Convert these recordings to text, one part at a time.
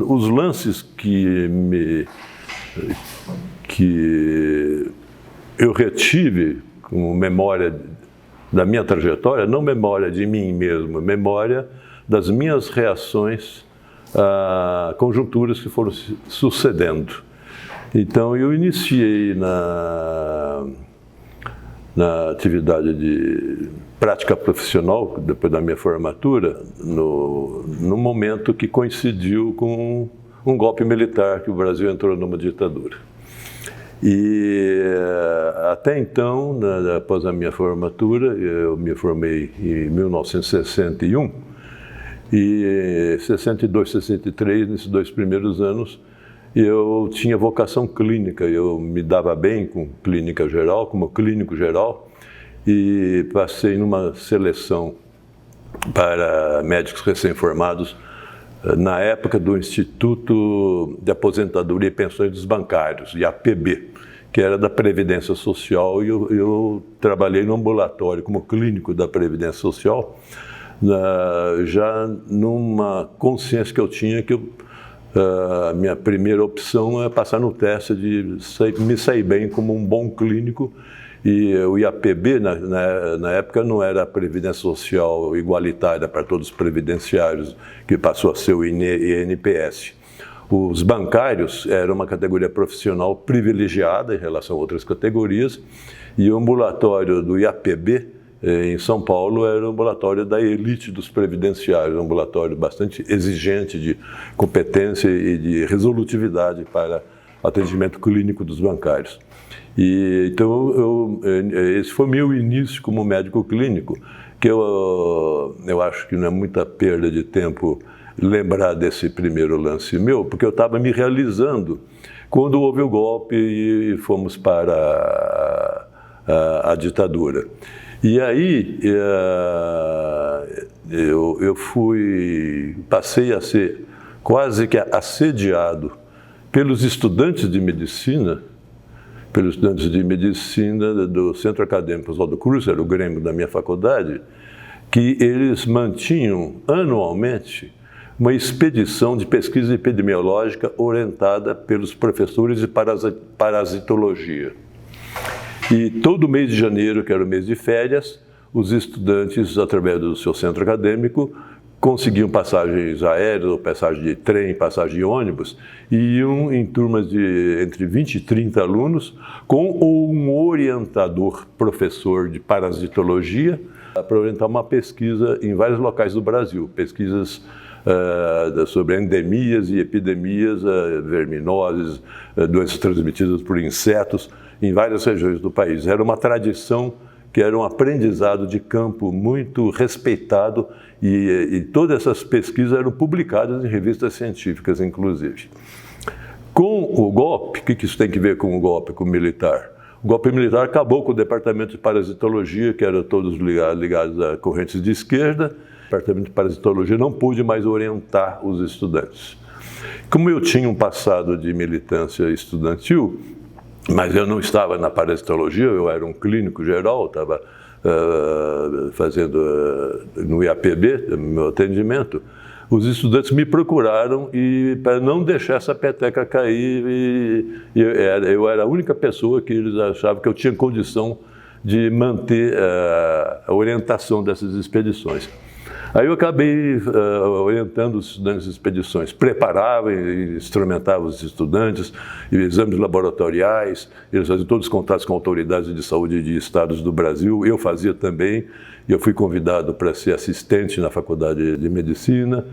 Os lances que eu retive como memória da minha trajetória, não memória de mim mesmo, memória das minhas reações a conjunturas que foram sucedendo. Então, eu iniciei na atividade de prática profissional, depois da minha formatura, no momento que coincidiu com um golpe militar, que o Brasil entrou numa ditadura. E até então, após a minha formatura, eu me formei em 1961, e 62, 63, nesses 2 primeiros anos, eu tinha vocação clínica, eu me dava bem com clínica geral, como clínico geral, e passei numa seleção para médicos recém-formados na época do Instituto de Aposentadoria e Pensões dos Bancários, IAPB, que era da Previdência Social, e eu trabalhei no ambulatório como clínico da Previdência Social, já numa consciência que eu tinha que a minha primeira opção é passar no teste de me sair bem como um bom clínico. E o IAPB, na época, não era a Previdência Social igualitária para todos os previdenciários, que passou a ser o INPS. Os bancários eram uma categoria profissional privilegiada em relação a outras categorias, e o ambulatório do IAPB, em São Paulo, era o ambulatório da elite dos previdenciários, um ambulatório bastante exigente de competência e de resolutividade para atendimento clínico dos bancários. E, então, esse foi o meu início como médico clínico, que eu acho que não é muita perda de tempo lembrar desse primeiro lance meu, porque eu estava me realizando quando houve o golpe e fomos para a ditadura. E aí eu passei a ser quase que assediado pelos estudantes de medicina, do Centro Acadêmico Oswaldo Cruz, era o Grêmio da minha faculdade, que eles mantinham anualmente uma expedição de pesquisa epidemiológica orientada pelos professores de parasitologia. E todo mês de janeiro, que era o mês de férias, os estudantes, através do seu centro acadêmico, conseguiam passagens aéreas, ou passagem de trem, passagem de ônibus, e iam em turmas de entre 20 e 30 alunos, com um orientador, professor de parasitologia, para orientar uma pesquisa em vários locais do Brasil, pesquisas sobre endemias e epidemias, verminoses, doenças transmitidas por insetos, em várias regiões do país. Era uma tradição que era um aprendizado de campo muito respeitado, e todas essas pesquisas eram publicadas em revistas científicas, inclusive. Com o golpe, o que isso tem que ver com o golpe, com o militar? O golpe militar acabou com o departamento de parasitologia, que eram todos ligados a correntes de esquerda. O departamento de parasitologia não pôde mais orientar os estudantes. Como eu tinha um passado de militância estudantil, mas eu não estava na parasitologia, eu era um clínico geral, estava fazendo no IAPB, no meu atendimento, os estudantes me procuraram e para não deixar essa peteca cair, eu era a única pessoa que eles achavam que eu tinha condição de manter a orientação dessas expedições. Aí eu acabei orientando os estudantes de expedições, preparava e instrumentava os estudantes, exames laboratoriais, eles faziam todos os contatos com autoridades de saúde de estados do Brasil, eu fazia também, eu fui convidado para ser assistente na Faculdade de Medicina,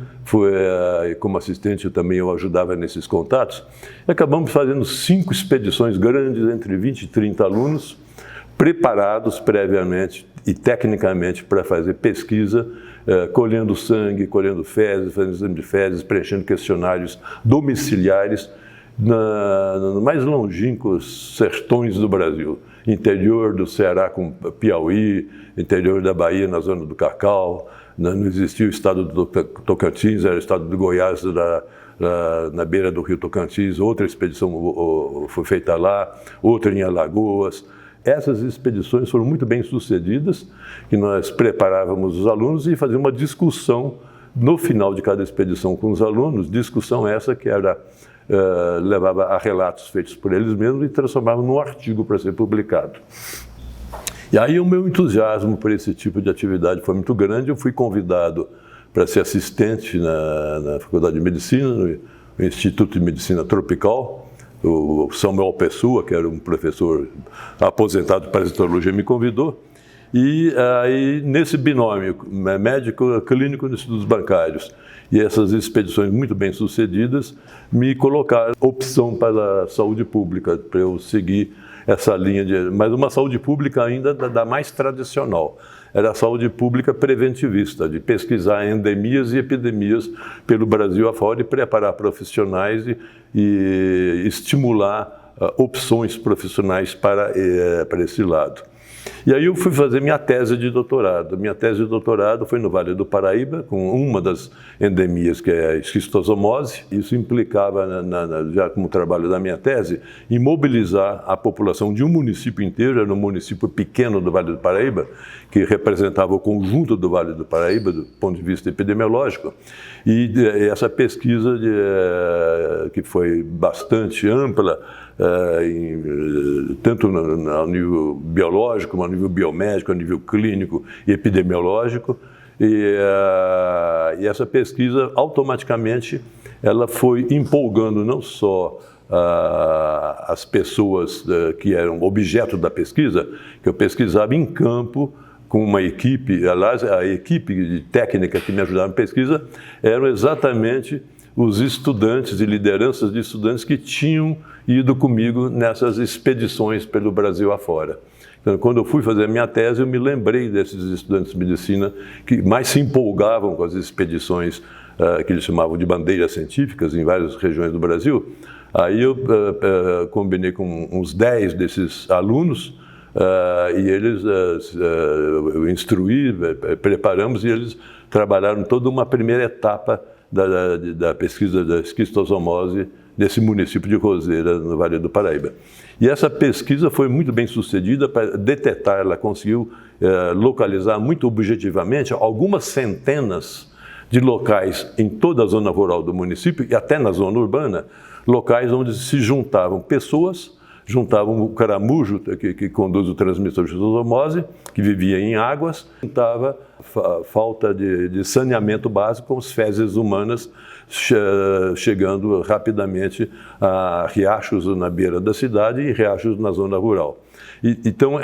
como assistente também eu ajudava nesses contatos, e acabamos fazendo 5 expedições grandes, entre 20 e 30 alunos, preparados previamente e tecnicamente para fazer pesquisa, colhendo sangue, colhendo fezes, fazendo exame de fezes, preenchendo questionários domiciliares nos mais longínquos sertões do Brasil. Interior do Ceará com Piauí, interior da Bahia na zona do Cacau, não existia o estado do Tocantins, era o estado do Goiás na beira do rio Tocantins, outra expedição foi feita lá, outra em Alagoas. Essas expedições foram muito bem sucedidas, que nós preparávamos os alunos e fazíamos uma discussão no final de cada expedição com os alunos, discussão essa que era, levava a relatos feitos por eles mesmos e transformava num artigo para ser publicado. E aí o meu entusiasmo por esse tipo de atividade foi muito grande. Eu fui convidado para ser assistente na Faculdade de Medicina, no Instituto de Medicina Tropical. O Samuel Pessoa, que era um professor aposentado de parasitologia, me convidou. E aí, nesse binômio, médico clínico nos estudos bancários, e essas expedições muito bem sucedidas, me colocaram opção para a saúde pública, para eu seguir essa linha mas uma saúde pública ainda da mais tradicional. Era a saúde pública preventivista, de pesquisar endemias e epidemias pelo Brasil afora e preparar profissionais e estimular opções profissionais para esse lado. E aí eu fui fazer minha tese de doutorado. Minha tese de doutorado foi no Vale do Paraíba, com uma das endemias, que é a esquistossomose. Isso implicava, já como trabalho da minha tese, em mobilizar a população de um município inteiro, era um município pequeno do Vale do Paraíba, que representava o conjunto do Vale do Paraíba, do ponto de vista epidemiológico. E essa pesquisa, que foi bastante ampla, tanto ao nível biológico, como ao nível biomédico, ao nível clínico e epidemiológico, e essa pesquisa automaticamente ela foi empolgando não só as pessoas que eram objeto da pesquisa, que eu pesquisava em campo com uma equipe. Aliás, a equipe de técnica que me ajudava na pesquisa eram exatamente os estudantes e lideranças de estudantes que tinham ido comigo nessas expedições pelo Brasil afora. Então, quando eu fui fazer a minha tese, eu me lembrei desses estudantes de medicina que mais se empolgavam com as expedições que eles chamavam de bandeiras científicas em várias regiões do Brasil. Aí eu combinei com uns 10 desses alunos e eles eu instruí, preparamos e eles trabalharam toda uma primeira etapa da pesquisa da esquistossomose desse município de Roseira, no Vale do Paraíba. E essa pesquisa foi muito bem sucedida para detectar, ela conseguiu localizar muito objetivamente algumas centenas de locais em toda a zona rural do município e até na zona urbana, locais onde se juntavam pessoas, juntavam o caramujo, que conduz o transmissor de esquistossomose, que vivia em águas, juntava falta de saneamento básico com as fezes humanas, chegando rapidamente a riachos na beira da cidade e riachos na zona rural. Então,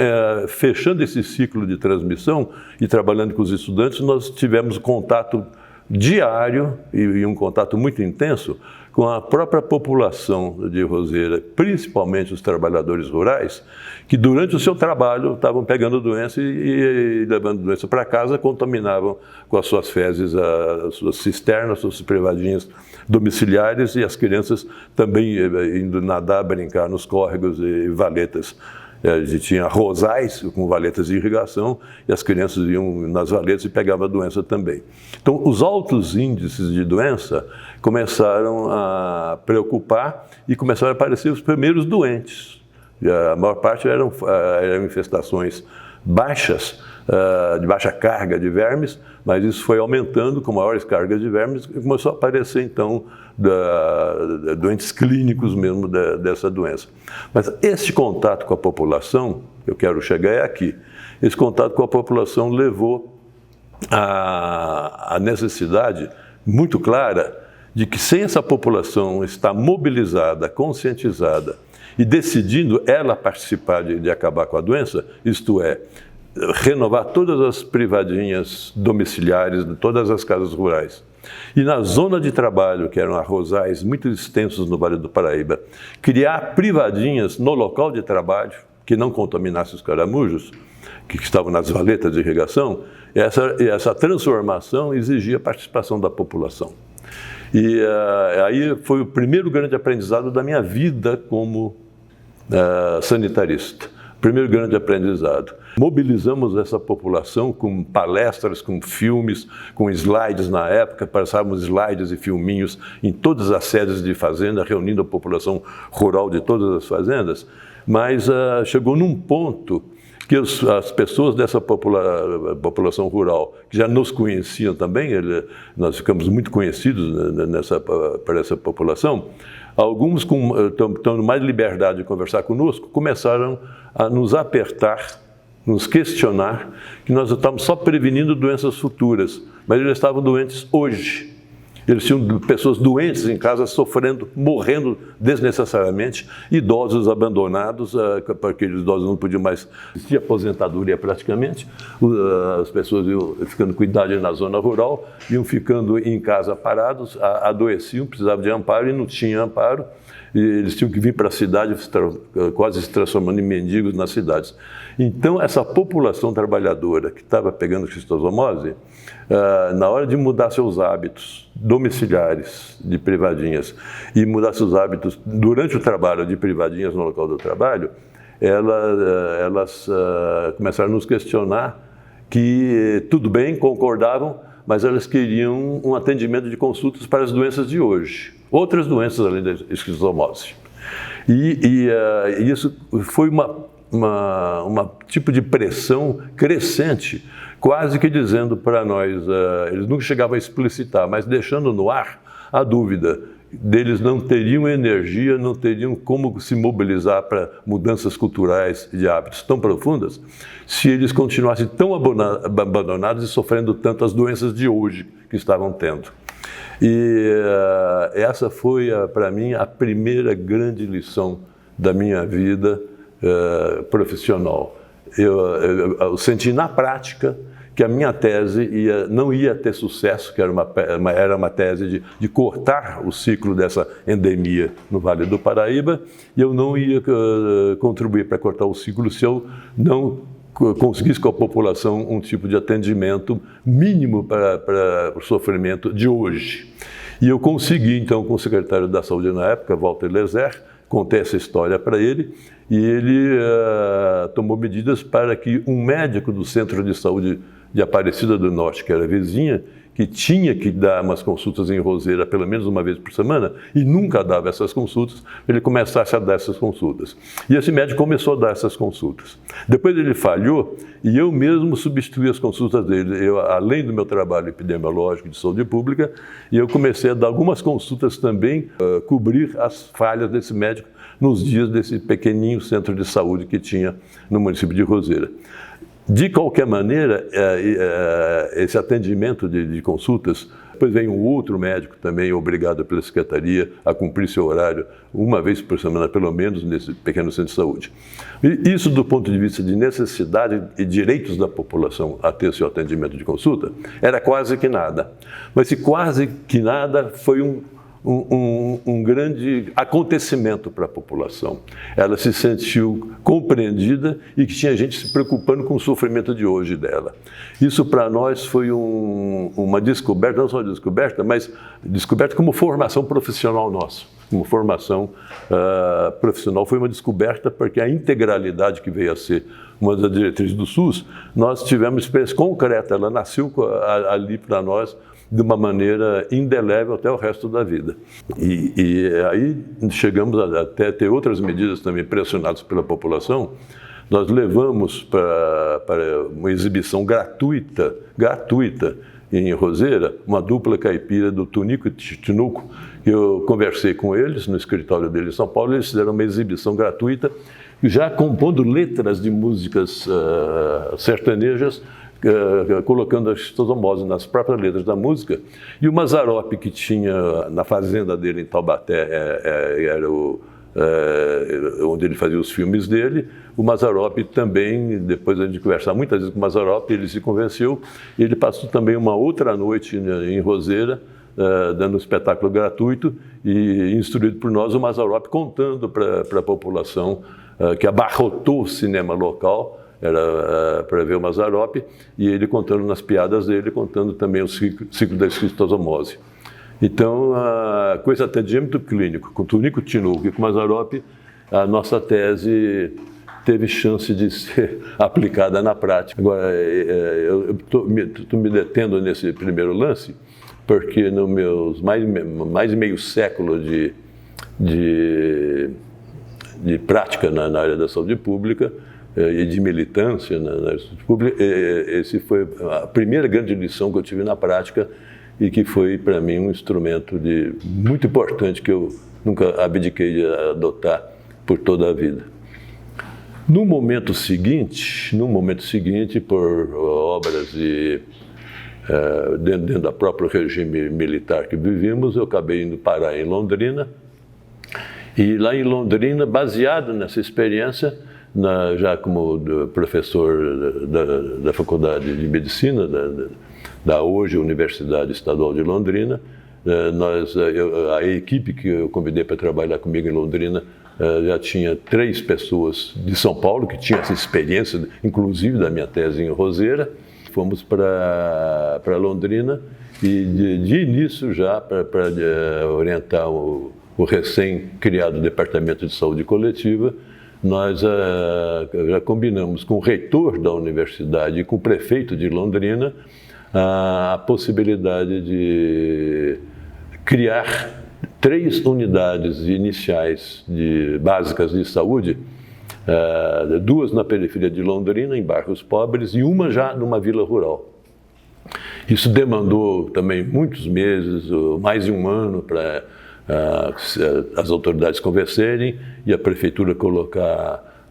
fechando esse ciclo de transmissão e trabalhando com os estudantes, nós tivemos contato diário e um contato muito intenso com a própria população de Roseira, principalmente os trabalhadores rurais, que durante o seu trabalho estavam pegando doença e levando doença para casa, contaminavam com as suas fezes as suas cisternas, as suas privadinhas domiciliares e as crianças também indo nadar, brincar nos córregos e valetas. A gente tinha rosais com valetas de irrigação e as crianças iam nas valetas e pegavam a doença também. Então, os altos índices de doença começaram a preocupar e começaram a aparecer os primeiros doentes. E a maior parte eram infestações baixas, de baixa carga de vermes, mas isso foi aumentando com maiores cargas de vermes e começou a aparecer, então, doentes clínicos mesmo dessa doença. Mas esse contato com a população, eu quero chegar é aqui, esse contato com a população levou à necessidade muito clara de que sem essa população estar mobilizada, conscientizada e decidindo ela participar de acabar com a doença, isto é, renovar todas as privadinhas domiciliares de todas as casas rurais. E na zona de trabalho, que eram arrozais muito extensos no Vale do Paraíba, criar privadinhas no local de trabalho que não contaminasse os caramujos, que estavam nas valetas de irrigação, essa transformação exigia a participação da população. E aí foi o primeiro grande aprendizado da minha vida como sanitarista. Primeiro grande aprendizado. Mobilizamos essa população com palestras, com filmes, com slides na época, passávamos slides e filminhos em todas as sedes de fazenda, reunindo a população rural de todas as fazendas, mas chegou num ponto que as pessoas dessa população rural, que já nos conheciam também, nós ficamos muito conhecidos por essa população, alguns, tendo mais liberdade de conversar conosco, começaram a nos apertar, nos questionar, que nós estávamos só prevenindo doenças futuras, mas eles estavam doentes hoje. Eles tinham pessoas doentes em casa, sofrendo, morrendo desnecessariamente, idosos abandonados, porque aqueles idosos não podiam mais existir aposentadoria praticamente, as pessoas iam ficando com idade na zona rural, iam ficando em casa parados, adoeciam, precisavam de amparo e não tinham amparo, e eles tinham que vir para a cidade, quase se transformando em mendigos nas cidades. Então, essa população trabalhadora que estava pegando xistosomose, na hora de mudar seus hábitos domiciliares de privadinhas e mudar seus hábitos durante o trabalho de privadinhas no local do trabalho, elas começaram a nos questionar que tudo bem, concordavam, mas elas queriam um atendimento de consultas para as doenças de hoje, outras doenças além da esquizomose. E isso foi uma tipo de pressão crescente, quase que dizendo para nós, eles nunca chegavam a explicitar, mas deixando no ar a dúvida deles não teriam energia, não teriam como se mobilizar para mudanças culturais e de hábitos tão profundas, se eles continuassem tão abandonados e sofrendo tantas doenças de hoje que estavam tendo. E essa foi, para mim, a primeira grande lição da minha vida profissional. Eu senti na prática que a minha tese não ia ter sucesso, que era uma tese de cortar o ciclo dessa endemia no Vale do Paraíba, e eu não ia contribuir para cortar o ciclo se eu não conseguisse com a população um tipo de atendimento mínimo para o sofrimento de hoje. E eu consegui, então, com o secretário da Saúde na época, Walter Lezer, contei essa história para ele, e ele tomou medidas para que um médico do Centro de Saúde de Aparecida do Norte, que era vizinha, que tinha que dar umas consultas em Roseira pelo menos uma vez por semana, e nunca dava essas consultas, ele começasse a dar essas consultas. E esse médico começou a dar essas consultas. Depois ele falhou, e eu mesmo substituí as consultas dele, além do meu trabalho epidemiológico de saúde pública, e eu comecei a dar algumas consultas também, cobrir as falhas desse médico nos dias desse pequenininho centro de saúde que tinha no município de Roseira. De qualquer maneira, esse atendimento de consultas, depois vem um outro médico também, obrigado pela secretaria a cumprir seu horário uma vez por semana, pelo menos, nesse pequeno centro de saúde. E isso, do ponto de vista de necessidade e direitos da população a ter seu atendimento de consulta, era quase que nada. Mas esse quase que nada foi um grande acontecimento para a população. Ela se sentiu compreendida e que tinha gente se preocupando com o sofrimento de hoje dela. Isso para nós foi uma descoberta, não só descoberta, mas descoberta como formação profissional nossa. Como formação profissional foi uma descoberta porque a integralidade que veio a ser uma das diretrizes do SUS, nós tivemos experiência concreta, ela nasceu ali para nós de uma maneira indelével até o resto da vida. E aí chegamos até ter outras medidas também pressionadas pela população. Nós levamos para uma exibição gratuita em Roseira, uma dupla caipira do Tunico e Tinuco. Eu conversei com eles no escritório deles em São Paulo, e eles fizeram uma exibição gratuita, já compondo letras de músicas sertanejas, colocando a xistosomose nas próprias letras da música. E o Mazzaropi, que tinha na fazenda dele em Taubaté, era onde ele fazia os filmes dele. O Mazzaropi também, depois a gente conversar muitas vezes com o Mazzaropi, ele se convenceu, e ele passou também uma outra noite em Roseira, dando um espetáculo gratuito, e instruído por nós, o Mazzaropi contando para a população que abarrotou o cinema local, era para ver o Mazzaropi, e ele contando nas piadas dele, contando também o ciclo da esquistosomose. Então, com esse atendimento clínico, com o Tunico Tinuco e com o Mazzaropi, a nossa tese teve chance de ser aplicada na prática. Agora, eu estou me detendo nesse primeiro lance, porque nos meus mais de meio século de prática na área da saúde pública, e de militância na justiça pública, esse foi a primeira grande lição que eu tive na prática e que foi, para mim, um instrumento muito importante que eu nunca abdiquei de adotar por toda a vida. No momento seguinte, por obras e dentro do próprio regime militar que vivimos, eu acabei indo parar em Londrina. E lá em Londrina, baseado nessa experiência, já como professor da Faculdade de Medicina, da hoje Universidade Estadual de Londrina, a equipe que eu convidei para trabalhar comigo em Londrina já tinha 3 pessoas de São Paulo que tinham essa experiência, inclusive da minha tese em Roseira. Fomos para Londrina e de início já para orientar o recém-criado Departamento de Saúde Coletiva, nós já combinamos com o reitor da universidade e com o prefeito de Londrina a possibilidade de criar 3 unidades iniciais básicas de saúde, 2 na periferia de Londrina, em bairros pobres, e uma já numa vila rural. Isso demandou também muitos meses, mais de um ano, para as autoridades conversarem e a prefeitura colocar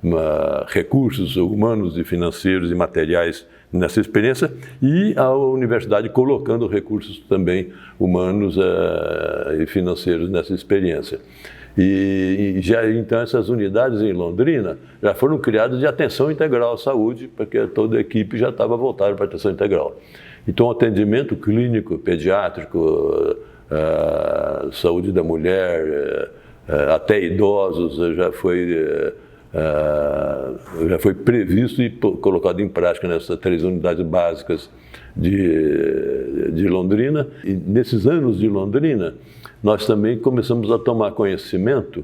recursos humanos e financeiros e materiais nessa experiência, e a universidade colocando recursos também humanos e financeiros nessa experiência. E já então essas unidades em Londrina já foram criadas de atenção integral à saúde, porque toda a equipe já estava voltada para a atenção integral. Então, o atendimento clínico, pediátrico, saúde da mulher, até idosos, já foi previsto e colocado em prática nessas 3 unidades básicas de Londrina. E nesses anos de Londrina, nós também começamos a tomar conhecimento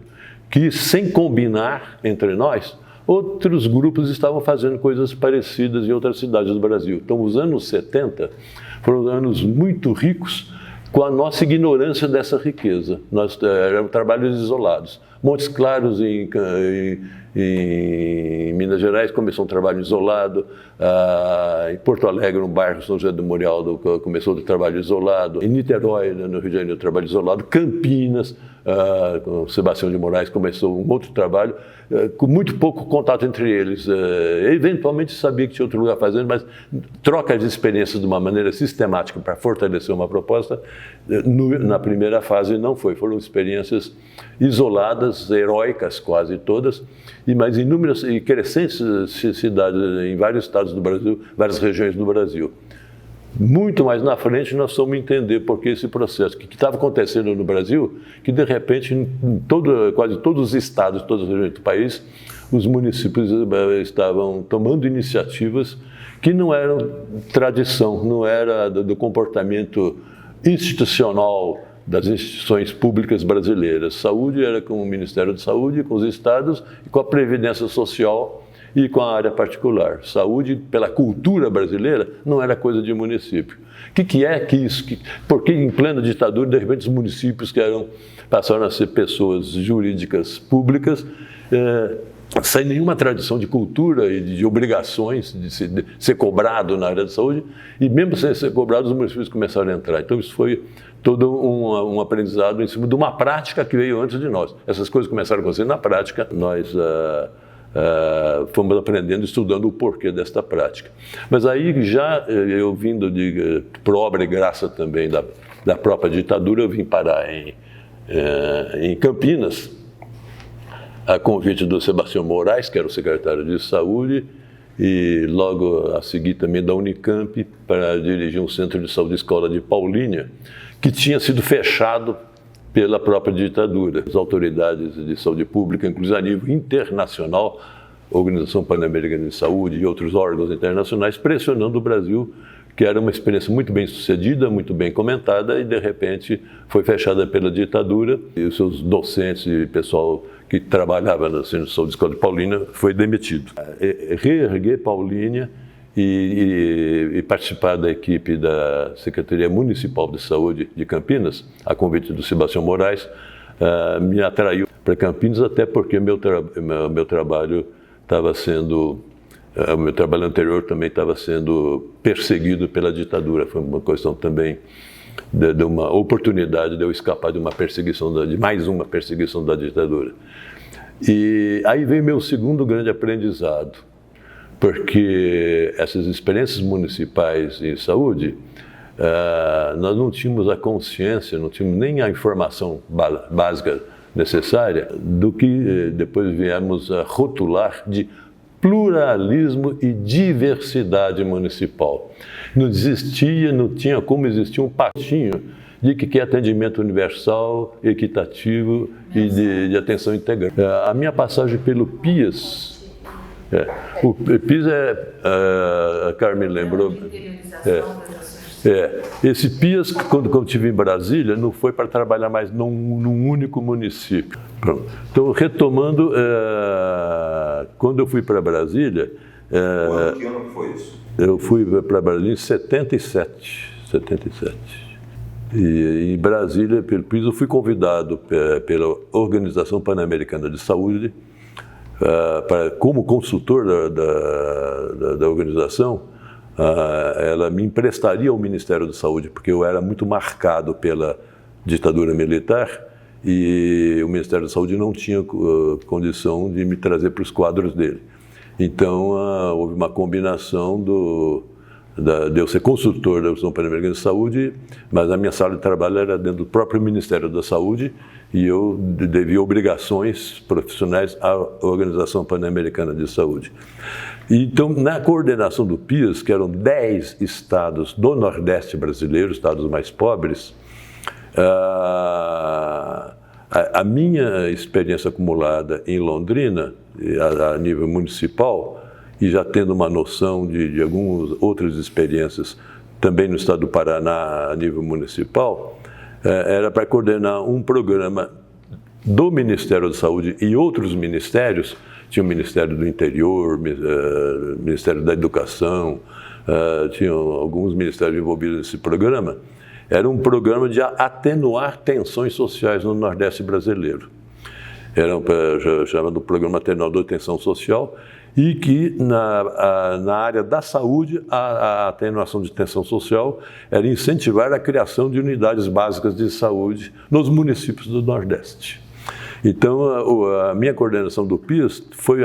que, sem combinar entre nós, outros grupos estavam fazendo coisas parecidas em outras cidades do Brasil. Então, os anos 70 foram anos muito ricos com a nossa ignorância dessa riqueza. Nós éramos trabalhos isolados. Montes Claros, em Minas Gerais, começou um trabalho isolado. Em Porto Alegre, no bairro São José do Murialdo, começou um trabalho isolado. Em Niterói, no Rio de Janeiro, trabalho isolado. Campinas, com Sebastião de Moraes, começou um outro trabalho, com muito pouco contato entre eles. Eventualmente sabia que tinha outro lugar fazendo, mas troca de experiências de uma maneira sistemática para fortalecer uma proposta, na primeira fase não foi. Foram experiências isoladas, heróicas quase todas, mas inúmeras e crescentes cidades em vários estados do Brasil, várias regiões do Brasil. Muito mais na frente nós fomos entender por que esse processo, que estava acontecendo no Brasil, que de repente em quase todos os estados, todas as regiões do país, os municípios estavam tomando iniciativas que não eram tradição, não era do comportamento institucional das instituições públicas brasileiras. Saúde era com o Ministério da Saúde, com os estados e com a Previdência Social e com a área particular. Saúde, pela cultura brasileira, não era coisa de município. O que é que isso? Porque em plena ditadura, de repente, os municípios passaram a ser pessoas jurídicas públicas, sem nenhuma tradição de cultura e de obrigações de ser cobrado na área da saúde, e mesmo sem ser cobrado, os municípios começaram a entrar. Então, isso foi todo um aprendizado em cima de uma prática que veio antes de nós. Essas coisas começaram a acontecer na prática, nós fomos aprendendo, estudando o porquê desta prática. Mas aí, já eu vindo por obra e graça também da própria ditadura, eu vim parar em Campinas, a convite do Sebastião Moraes, que era o secretário de Saúde, e logo a seguir também da Unicamp, para dirigir um centro de saúde escola de Paulínia, que tinha sido fechado pela própria ditadura. As autoridades de saúde pública, inclusive a nível internacional, Organização Pan-Americana de Saúde e outros órgãos internacionais, pressionando o Brasil, que era uma experiência muito bem sucedida, muito bem comentada, e de repente foi fechada pela ditadura, e os seus docentes e pessoal que trabalhava no Centro de Saúde Escola de Paulínia foi demitido. Reerguer Paulínia e participar da equipe da Secretaria Municipal de Saúde de Campinas, a convite do Sebastião Moraes, me atraiu para Campinas, até porque meu trabalho estava sendo O meu trabalho anterior também estava sendo perseguido pela ditadura. Foi uma questão também de uma oportunidade de eu escapar de uma perseguição, de mais uma perseguição da ditadura. E aí veio meu segundo grande aprendizado, porque essas experiências municipais em saúde, nós não tínhamos a consciência, não tínhamos nem a informação básica necessária do que depois viemos a rotular de pluralismo e diversidade municipal. Não existia, não tinha como existir um patinho de que é atendimento universal, equitativo e de atenção integral. A minha passagem pelo PIAS, o PIAS a Carmen lembrou, esse PIAS, quando eu estive em Brasília, não foi para trabalhar mais num único município. Pronto. Então, retomando, quando eu fui para Brasília... Que ano foi isso? Eu fui para Brasília em 77. E em Brasília, pelo PIAS, eu fui convidado pela Organização Pan-Americana de Saúde, como consultor da organização. Ela me emprestaria ao Ministério da Saúde, porque eu era muito marcado pela ditadura militar e o Ministério da Saúde não tinha condição de me trazer para os quadros dele. Então, houve uma combinação de eu ser consultor da Organização Pan-Americana de Saúde, mas a minha sala de trabalho era dentro do próprio Ministério da Saúde e eu devia obrigações profissionais à Organização Pan-Americana de Saúde. Então, na coordenação do PIAS, que eram 10 estados do Nordeste brasileiro, estados mais pobres, a minha experiência acumulada em Londrina, a nível municipal, e já tendo uma noção de algumas outras experiências também no estado do Paraná a nível municipal, era para coordenar um programa do Ministério da Saúde e outros ministérios. Tinha o Ministério do Interior, Ministério da Educação, tinham alguns ministérios envolvidos nesse programa. Era um programa de atenuar tensões sociais no Nordeste brasileiro. Era chamado Programa Atenuador de Tensão Social, e que na área da saúde, a atenuação de tensão social era incentivar a criação de unidades básicas de saúde nos municípios do Nordeste. Então, a minha coordenação do PIAS foi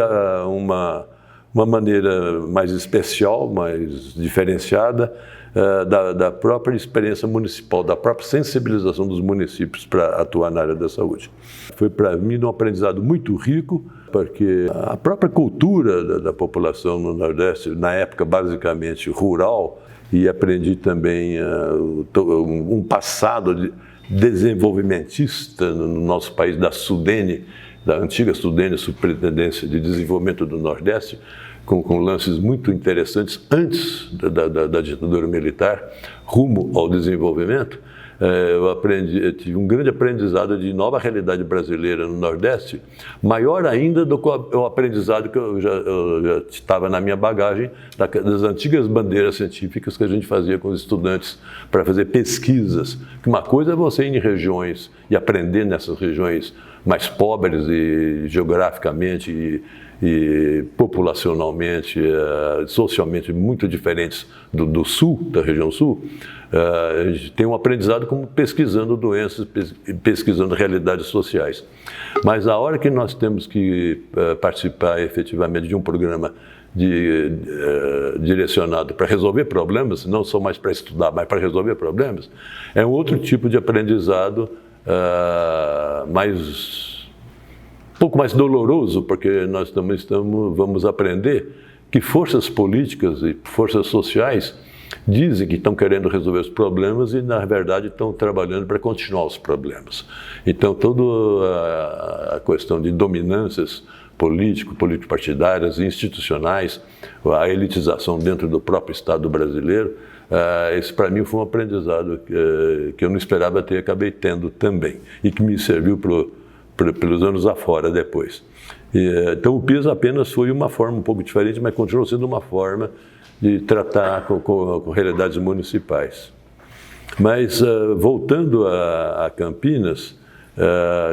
uma maneira mais especial, mais diferenciada da própria experiência municipal, da própria sensibilização dos municípios para atuar na área da saúde. Foi para mim um aprendizado muito rico, porque a própria cultura da população no Nordeste, na época basicamente rural, e aprendi também um passado desenvolvimentista no nosso país, da SUDENE, da antiga SUDENE, Superintendência de Desenvolvimento do Nordeste, com lances muito interessantes antes da ditadura militar, rumo ao desenvolvimento. Eu tive um grande aprendizado de nova realidade brasileira no Nordeste, maior ainda do que o aprendizado que eu já estava na minha bagagem das antigas bandeiras científicas que a gente fazia com os estudantes para fazer pesquisas. Uma coisa é você ir em regiões e aprender nessas regiões mais pobres e geograficamente e populacionalmente, socialmente muito diferentes do sul, da região sul. A gente tem um aprendizado como pesquisando doenças, pesquisando realidades sociais. Mas a hora que nós temos que participar efetivamente de um programa direcionado para resolver problemas, não só mais para estudar, mas para resolver problemas, é um outro tipo de aprendizado um pouco mais doloroso, porque nós também vamos aprender que forças políticas e forças sociais dizem que estão querendo resolver os problemas e, na verdade, estão trabalhando para continuar os problemas. Então, toda a questão de dominâncias político-partidárias e institucionais, a elitização dentro do próprio Estado brasileiro, esse, para mim, foi um aprendizado que eu não esperava ter e acabei tendo também, e que me serviu pelos anos afora depois. Então, o PIAS apenas foi uma forma um pouco diferente, mas continuou sendo uma forma de tratar com realidades municipais. Mas, voltando a Campinas,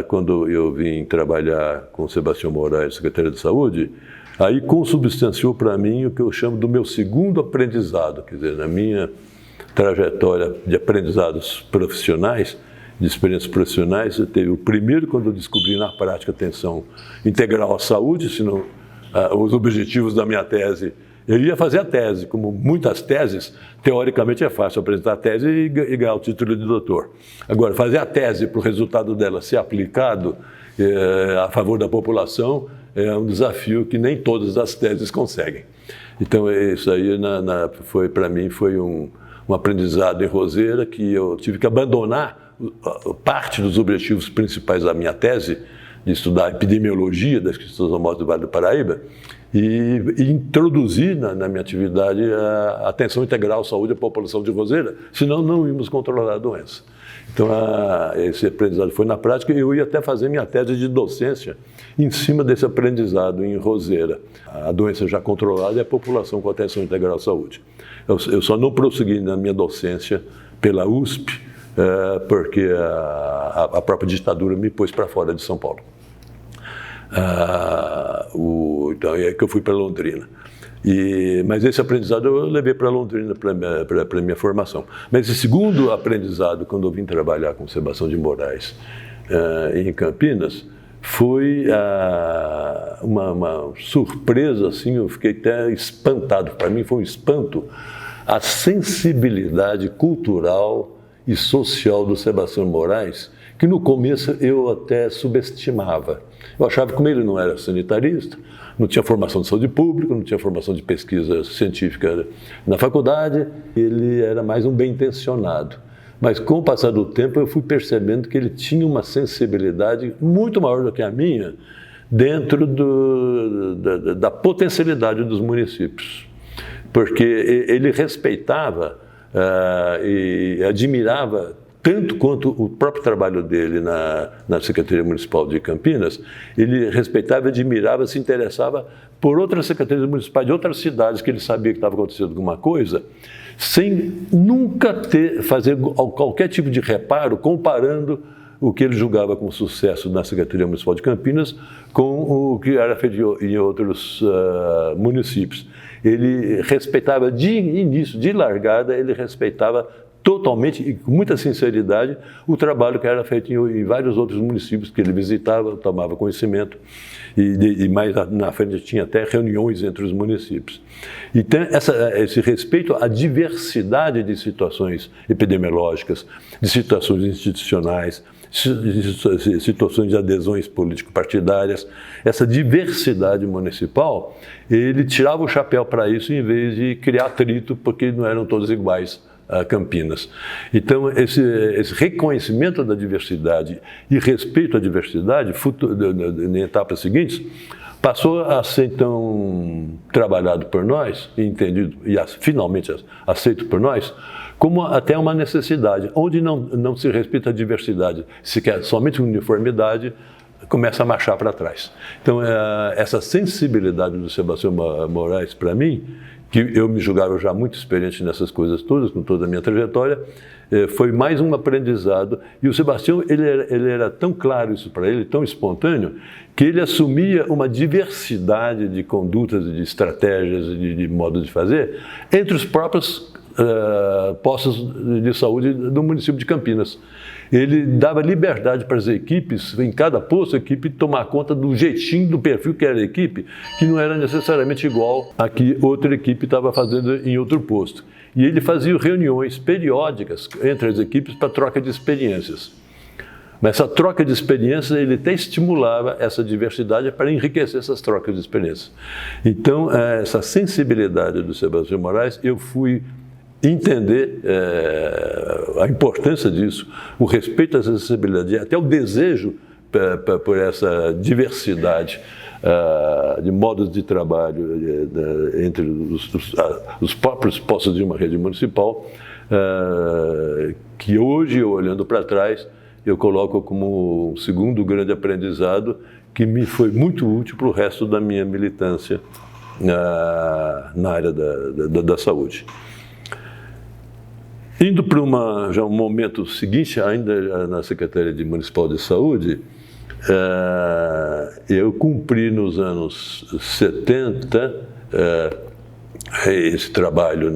quando eu vim trabalhar com Sebastião Moraes, secretário de Saúde, aí consubstanciou para mim o que eu chamo do meu segundo aprendizado, quer dizer, na minha trajetória de aprendizados profissionais, de experiências profissionais, eu teve o primeiro quando eu descobri na prática atenção integral à saúde, senão os objetivos da minha tese. Eu ia fazer a tese, como muitas teses, teoricamente é fácil apresentar a tese e ganhar o título de doutor. Agora, fazer a tese para o resultado dela ser aplicado a favor da população é um desafio que nem todas as teses conseguem. Então, isso aí, foi para mim, foi um aprendizado em Roseira que eu tive que abandonar parte dos objetivos principais da minha tese, de estudar a epidemiologia das esquistossomose do Vale do Paraíba, e introduzir na minha atividade a atenção integral à saúde da população de Roseira, senão não íamos controlar a doença. Então, esse aprendizado foi na prática e eu ia até fazer minha tese de docência em cima desse aprendizado em Roseira. A doença já controlada e a população com atenção integral à saúde. Eu só não prossegui na minha docência pela USP, porque a própria ditadura me pôs para fora de São Paulo. Então é aí que eu fui para Londrina. Mas esse aprendizado eu levei para Londrina para a minha formação. Mas esse segundo aprendizado, quando eu vim trabalhar com Sebastião de Moraes em Campinas, foi uma surpresa, assim, eu fiquei até espantado. Para mim foi um espanto a sensibilidade cultural e social do Sebastião de Moraes, que no começo eu até subestimava. Eu achava que como ele não era sanitarista, não tinha formação de saúde pública, não tinha formação de pesquisa científica na faculdade, ele era mais um bem-intencionado. Mas com o passar do tempo eu fui percebendo que ele tinha uma sensibilidade muito maior do que a minha dentro da potencialidade dos municípios. Porque ele respeitava e admirava tanto quanto o próprio trabalho dele na Secretaria Municipal de Campinas, ele respeitava, admirava, se interessava por outras secretarias municipais de outras cidades que ele sabia que estava acontecendo alguma coisa, sem nunca fazer qualquer tipo de reparo, comparando o que ele julgava como sucesso na Secretaria Municipal de Campinas com o que era feito em outros municípios. Ele respeitava de início, de largada, ele respeitava totalmente e com muita sinceridade o trabalho que era feito em vários outros municípios que ele visitava, tomava conhecimento e mais na frente tinha até reuniões entre os municípios. Então, esse respeito à diversidade de situações epidemiológicas, de situações institucionais, de situações de adesões político-partidárias, essa diversidade municipal, ele tirava o chapéu para isso em vez de criar atrito, porque não eram todos iguais a Campinas. Então, esse reconhecimento da diversidade e respeito à diversidade, em etapas seguintes, passou a ser, então, trabalhado por nós, entendido e finalmente aceito por nós, como até uma necessidade. Onde não se respeita a diversidade, se quer somente uniformidade, começa a marchar para trás. Então, essa sensibilidade do Sebastião Moraes, para mim, que eu me julgava já muito experiente nessas coisas todas, com toda a minha trajetória, foi mais um aprendizado. E o Sebastião, ele era tão claro isso para ele, tão espontâneo, que ele assumia uma diversidade de condutas, de estratégias, de modos de fazer, entre os próprios postos de saúde do município de Campinas. Ele dava liberdade para as equipes, em cada posto, a equipe tomar conta do jeitinho, do perfil que era a equipe, que não era necessariamente igual a que outra equipe estava fazendo em outro posto. E ele fazia reuniões periódicas entre as equipes para troca de experiências. Mas essa troca de experiências, ele até estimulava essa diversidade para enriquecer essas trocas de experiências. Então, essa sensibilidade do Sebastião Moraes, eu fui entender a importância disso, o respeito à acessibilidade, até o desejo por essa diversidade de modos de trabalho entre os próprios postos de uma rede municipal, que hoje, olhando para trás, eu coloco como um segundo grande aprendizado que me foi muito útil para o resto da minha militância na área da saúde. Indo para já um momento seguinte, ainda na Secretaria Municipal de Saúde, eu cumpri nos anos 70 esse trabalho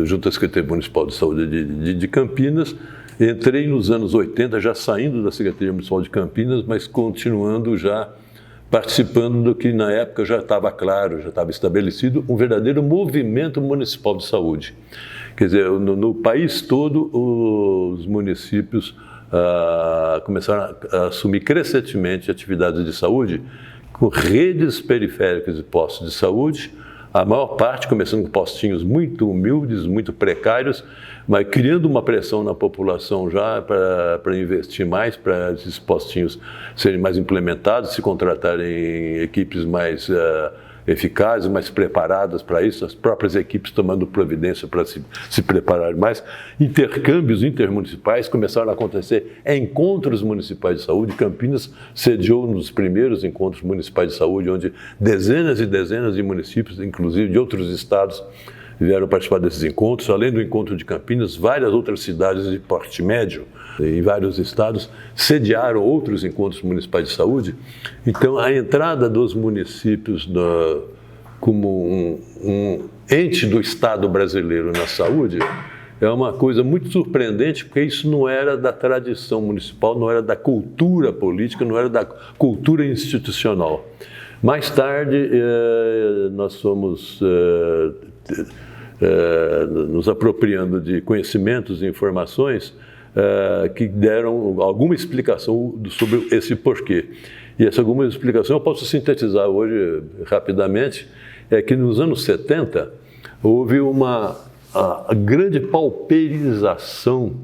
junto à Secretaria Municipal de Saúde de Campinas. Entrei nos anos 80, já saindo da Secretaria Municipal de Campinas, mas continuando já participando do que na época já estava claro, já estava estabelecido, um verdadeiro movimento municipal de saúde. Quer dizer, no país todo, os municípios começaram a assumir crescentemente atividades de saúde com redes periféricas de postos de saúde, a maior parte começando com postinhos muito humildes, muito precários, mas criando uma pressão na população já para investir mais, para esses postinhos serem mais implementados, se contratarem equipes mais eficazes, mais preparadas para isso, as próprias equipes tomando providência para se preparar mais. Intercâmbios intermunicipais começaram a acontecer, encontros municipais de saúde. Campinas sediou um dos primeiros encontros municipais de saúde, onde dezenas e dezenas de municípios, inclusive de outros estados, vieram participar desses encontros. Além do encontro de Campinas, várias outras cidades de porte médio em vários estados sediaram outros encontros municipais de saúde. Então, a entrada dos municípios como um ente do Estado brasileiro na saúde é uma coisa muito surpreendente, porque isso não era da tradição municipal, não era da cultura política, não era da cultura institucional. Mais tarde, nós fomos nos apropriando de conhecimentos e informações que deram alguma explicação sobre esse porquê. E essa alguma explicação eu posso sintetizar hoje rapidamente, é que nos anos 70 houve uma grande pauperização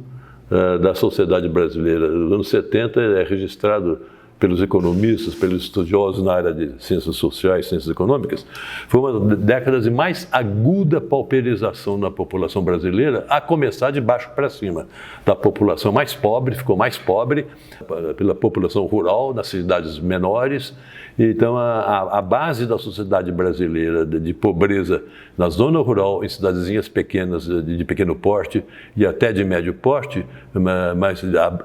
da sociedade brasileira. Nos anos 70 é registrado pelos economistas, pelos estudiosos na área de ciências sociais, ciências econômicas, foi uma década de mais aguda pauperização na população brasileira, a começar de baixo para cima. Da população mais pobre, ficou mais pobre, pela população rural, nas cidades menores. Então, a base da sociedade brasileira de pobreza na zona rural, em cidadezinhas pequenas, de pequeno porte e até de médio porte, mas a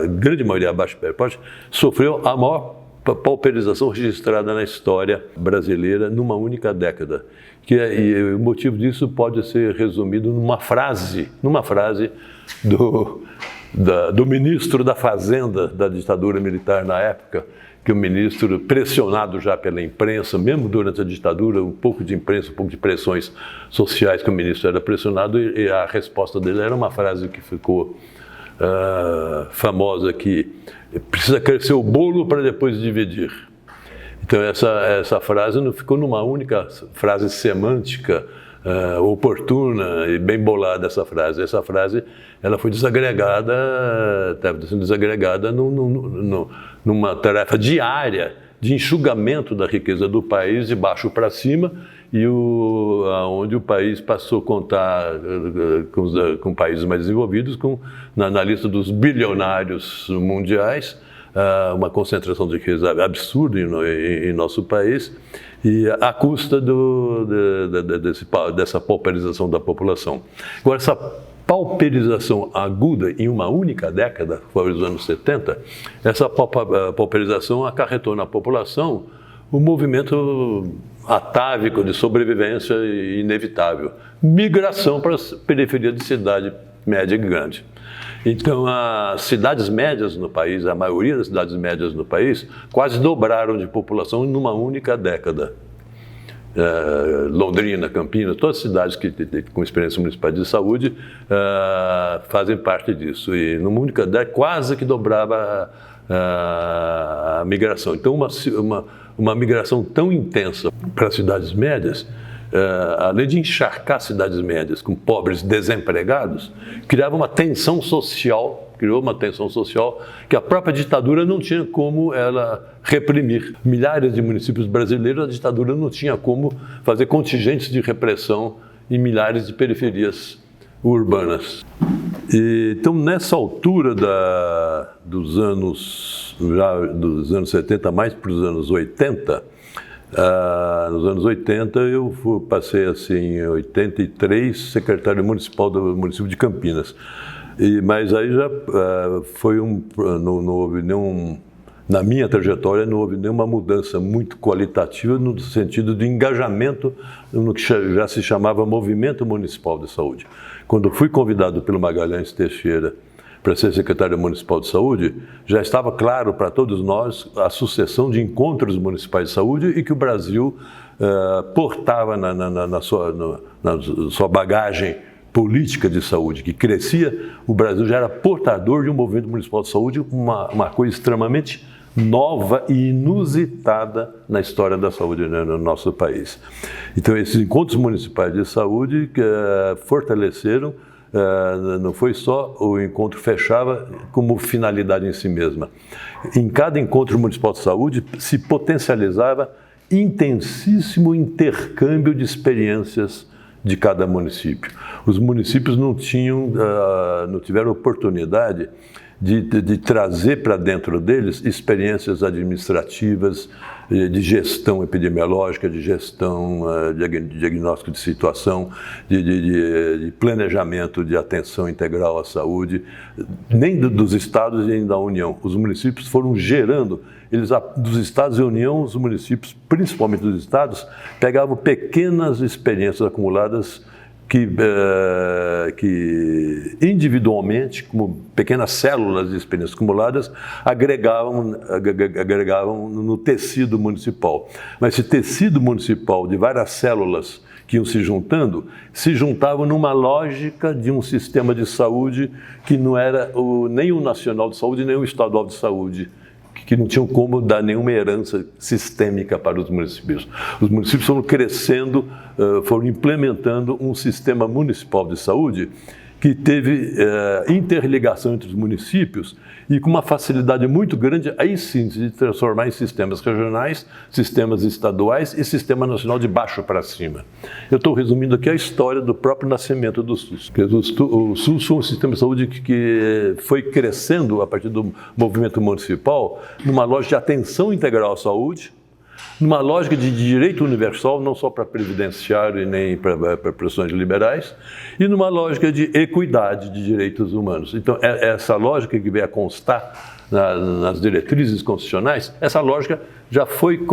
grande maioria abaixo de médio porte, sofreu a maior pauperização registrada na história brasileira numa única década. E o motivo disso pode ser resumido numa frase do ministro da Fazenda da ditadura militar na época, que o ministro, pressionado já pela imprensa, mesmo durante a ditadura, um pouco de imprensa, um pouco de pressões sociais que o ministro era pressionado, e a resposta dele era uma frase que ficou famosa, que precisa crescer o bolo para depois dividir. Então essa frase não ficou numa única frase semântica oportuna e bem bolada. Essa frase ela foi desagregada, estava sendo desagregada numa tarefa diária de enxugamento da riqueza do país de baixo para cima, e onde o país passou a contar com países mais desenvolvidos, na lista dos bilionários mundiais, uma concentração de riqueza absurda em nosso país, e à custa dessa pauperização da população. Agora, essa pauperização aguda em uma única década, foi os anos 70, essa pauperização acarretou na população um movimento atávico de sobrevivência inevitável, migração para as periferias de cidade média e grande. Então, as cidades médias no país, a maioria das cidades médias no país, quase dobraram de população em uma única década. Londrina, Campinas, todas as cidades com experiência municipal de saúde fazem parte disso. E numa única década, quase que dobrava a migração. Então, uma migração tão intensa para as cidades médias, além de encharcar cidades médias com pobres desempregados, criou uma tensão social que a própria ditadura não tinha como ela reprimir. Milhares de municípios brasileiros, a ditadura não tinha como fazer contingentes de repressão em milhares de periferias urbanas. Então, nessa altura dos anos 70, mais para os anos 80, nos anos 80, eu passei assim, em 83, secretário municipal do município de Campinas. Mas aí já não houve Na minha trajetória não houve nenhuma mudança muito qualitativa no sentido de engajamento no que já se chamava Movimento Municipal de Saúde. Quando fui convidado pelo Magalhães Teixeira para ser secretário municipal de saúde, já estava claro para todos nós a sucessão de encontros municipais de saúde e que o Brasil portava na sua bagagem política de saúde, que crescia. O Brasil já era portador de um movimento municipal de saúde, uma coisa extremamente nova e inusitada na história da saúde, né, no nosso país. Então, esses encontros municipais de saúde fortaleceram. Não foi só o encontro fechava como finalidade em si mesma. Em cada encontro municipal de saúde se potencializava intensíssimo intercâmbio de experiências de cada município. Os municípios não tiveram oportunidade de trazer para dentro deles experiências administrativas, de gestão epidemiológica, de gestão de diagnóstico de situação, de planejamento de atenção integral à saúde, nem dos estados e nem da União. Os municípios foram gerando, dos estados e União, os municípios, principalmente dos estados, pegavam pequenas experiências acumuladas que individualmente, como pequenas células de experiências acumuladas, agregavam no tecido municipal. Mas esse tecido municipal de várias células que iam se juntavam numa lógica de um sistema de saúde que não era nem o nacional de saúde, nem o estadual de saúde, que não tinham como dar nenhuma herança sistêmica para os municípios. Os municípios foram crescendo, foram implementando um sistema municipal de saúde que teve interligação entre os municípios e com uma facilidade muito grande, aí sim, de transformar em sistemas regionais, sistemas estaduais e sistema nacional de baixo para cima. Eu estou resumindo aqui a história do próprio nascimento do SUS. O SUS foi um sistema de saúde que foi crescendo a partir do movimento municipal numa lógica de atenção integral à saúde, numa lógica de direito universal, não só para previdenciário e nem para pressões liberais, e numa lógica de equidade de direitos humanos. Então, essa lógica que veio a constar nas diretrizes constitucionais, essa lógica já foi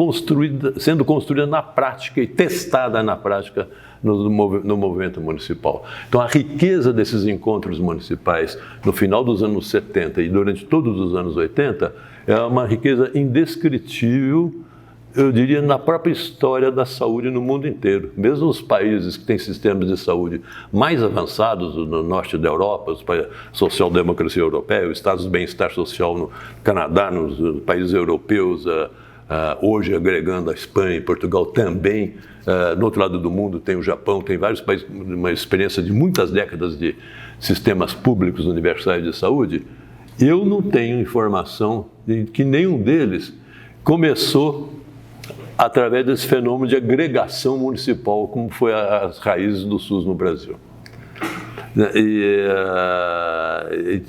sendo construída na prática e testada na prática no movimento municipal. Então, a riqueza desses encontros municipais no final dos anos 70 e durante todos os anos 80 é uma riqueza indescritível, eu diria, na própria história da saúde no mundo inteiro. Mesmo os países que têm sistemas de saúde mais avançados, no norte da Europa, a social-democracia europeia, os estados de bem-estar social no Canadá, nos países europeus, hoje agregando a Espanha e Portugal também. No outro lado do mundo tem o Japão, tem vários países, uma experiência de muitas décadas de sistemas públicos universais de saúde. Eu não tenho informação de que nenhum deles começou através desse fenômeno de agregação municipal, como foi as raízes do SUS no Brasil.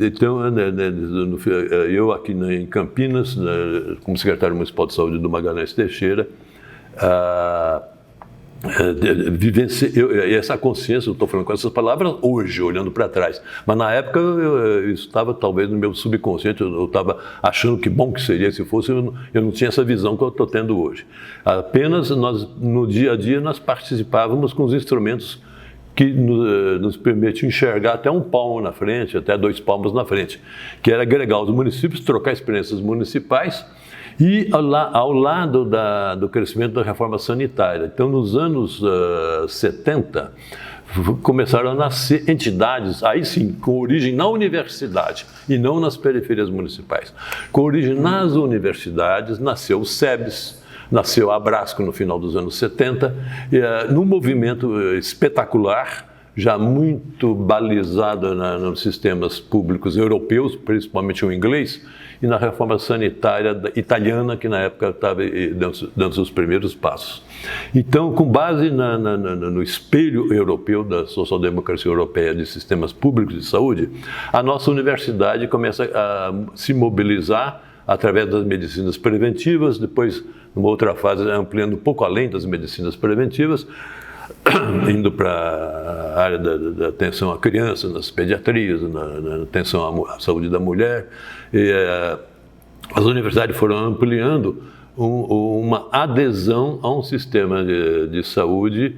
Então, eu aqui em Campinas, como secretário municipal de saúde do Magalhães Teixeira, essa consciência, eu estou falando com essas palavras hoje, olhando para trás, mas na época isso estava talvez no meu subconsciente, eu estava achando que bom que seria se fosse, eu não tinha essa visão que eu estou tendo hoje. Apenas nós, no dia a dia, nós participávamos com os instrumentos que nos permitiam enxergar até um palmo na frente, até 2 palmos na frente, que era agregar os municípios, trocar experiências municipais, e ao lado do crescimento da reforma sanitária. Então, nos anos 70, começaram a nascer entidades, aí sim, com origem na universidade e não nas periferias municipais. Com origem nas universidades, nasceu o SEBS, nasceu a Abrasco no final dos anos 70, num movimento espetacular, já muito balizado nos sistemas públicos europeus, principalmente o inglês, e na reforma sanitária italiana, que na época estava dando seus primeiros passos. Então, com base no espelho europeu da social-democracia europeia de sistemas públicos de saúde, a nossa universidade começa a se mobilizar através das medicinas preventivas, depois, numa outra fase, ampliando um pouco além das medicinas preventivas, indo para a área da atenção à criança, nas pediatrias, na atenção à saúde da mulher, as universidades foram ampliando uma adesão a um sistema de saúde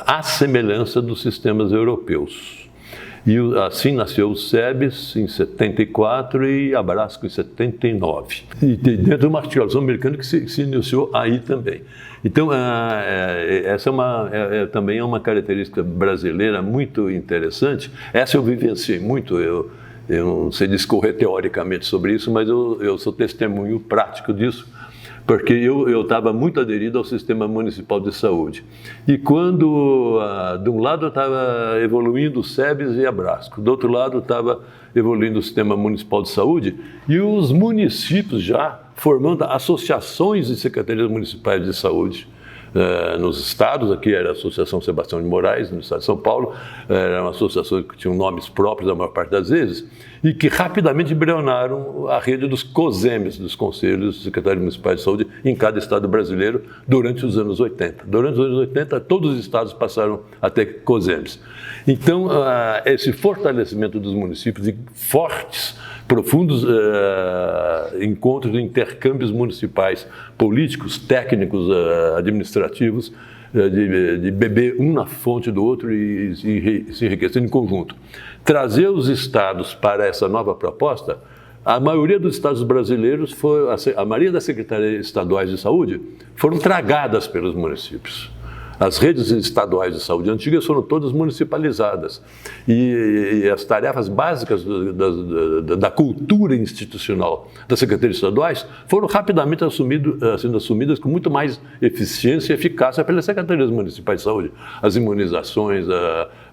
à semelhança dos sistemas europeus. E assim nasceu o SEBS em 74 e a Abrasco em 79. E dentro de uma articulação americana que se iniciou aí também. Então, essa também é uma característica brasileira muito interessante. Essa eu vivenciei muito, eu não sei discorrer teoricamente sobre isso, mas eu sou testemunho prático disso, porque eu estava muito aderido ao sistema municipal de saúde. E quando, de um lado, estava evoluindo o SEBS e a Abrasco, do outro lado, estava evoluindo o sistema municipal de saúde, e os municípios já formando associações de secretarias municipais de saúde. Nos estados, aqui era a Associação Sebastião de Moraes, no estado de São Paulo, era uma associação que tinha nomes próprios a maior parte das vezes, e que rapidamente embrionaram a rede dos COSEMs, dos Conselhos Secretários Municipais de Saúde, em cada estado brasileiro, durante os anos 80. Durante os anos 80, todos os estados passaram a ter COSEMs. Então, esse fortalecimento dos municípios e fortes, profundos encontros de intercâmbios municipais, políticos, técnicos, administrativos, de beber um na fonte do outro e se enriquecer em conjunto. Trazer os estados para essa nova proposta, a maioria dos estados brasileiros, a maioria das secretarias estaduais de saúde foram tragadas pelos municípios. As redes estaduais de saúde antigas foram todas municipalizadas e as tarefas básicas da cultura institucional das secretarias estaduais foram rapidamente sendo assumidas com muito mais eficiência e eficácia pelas secretarias municipais de saúde. As imunizações,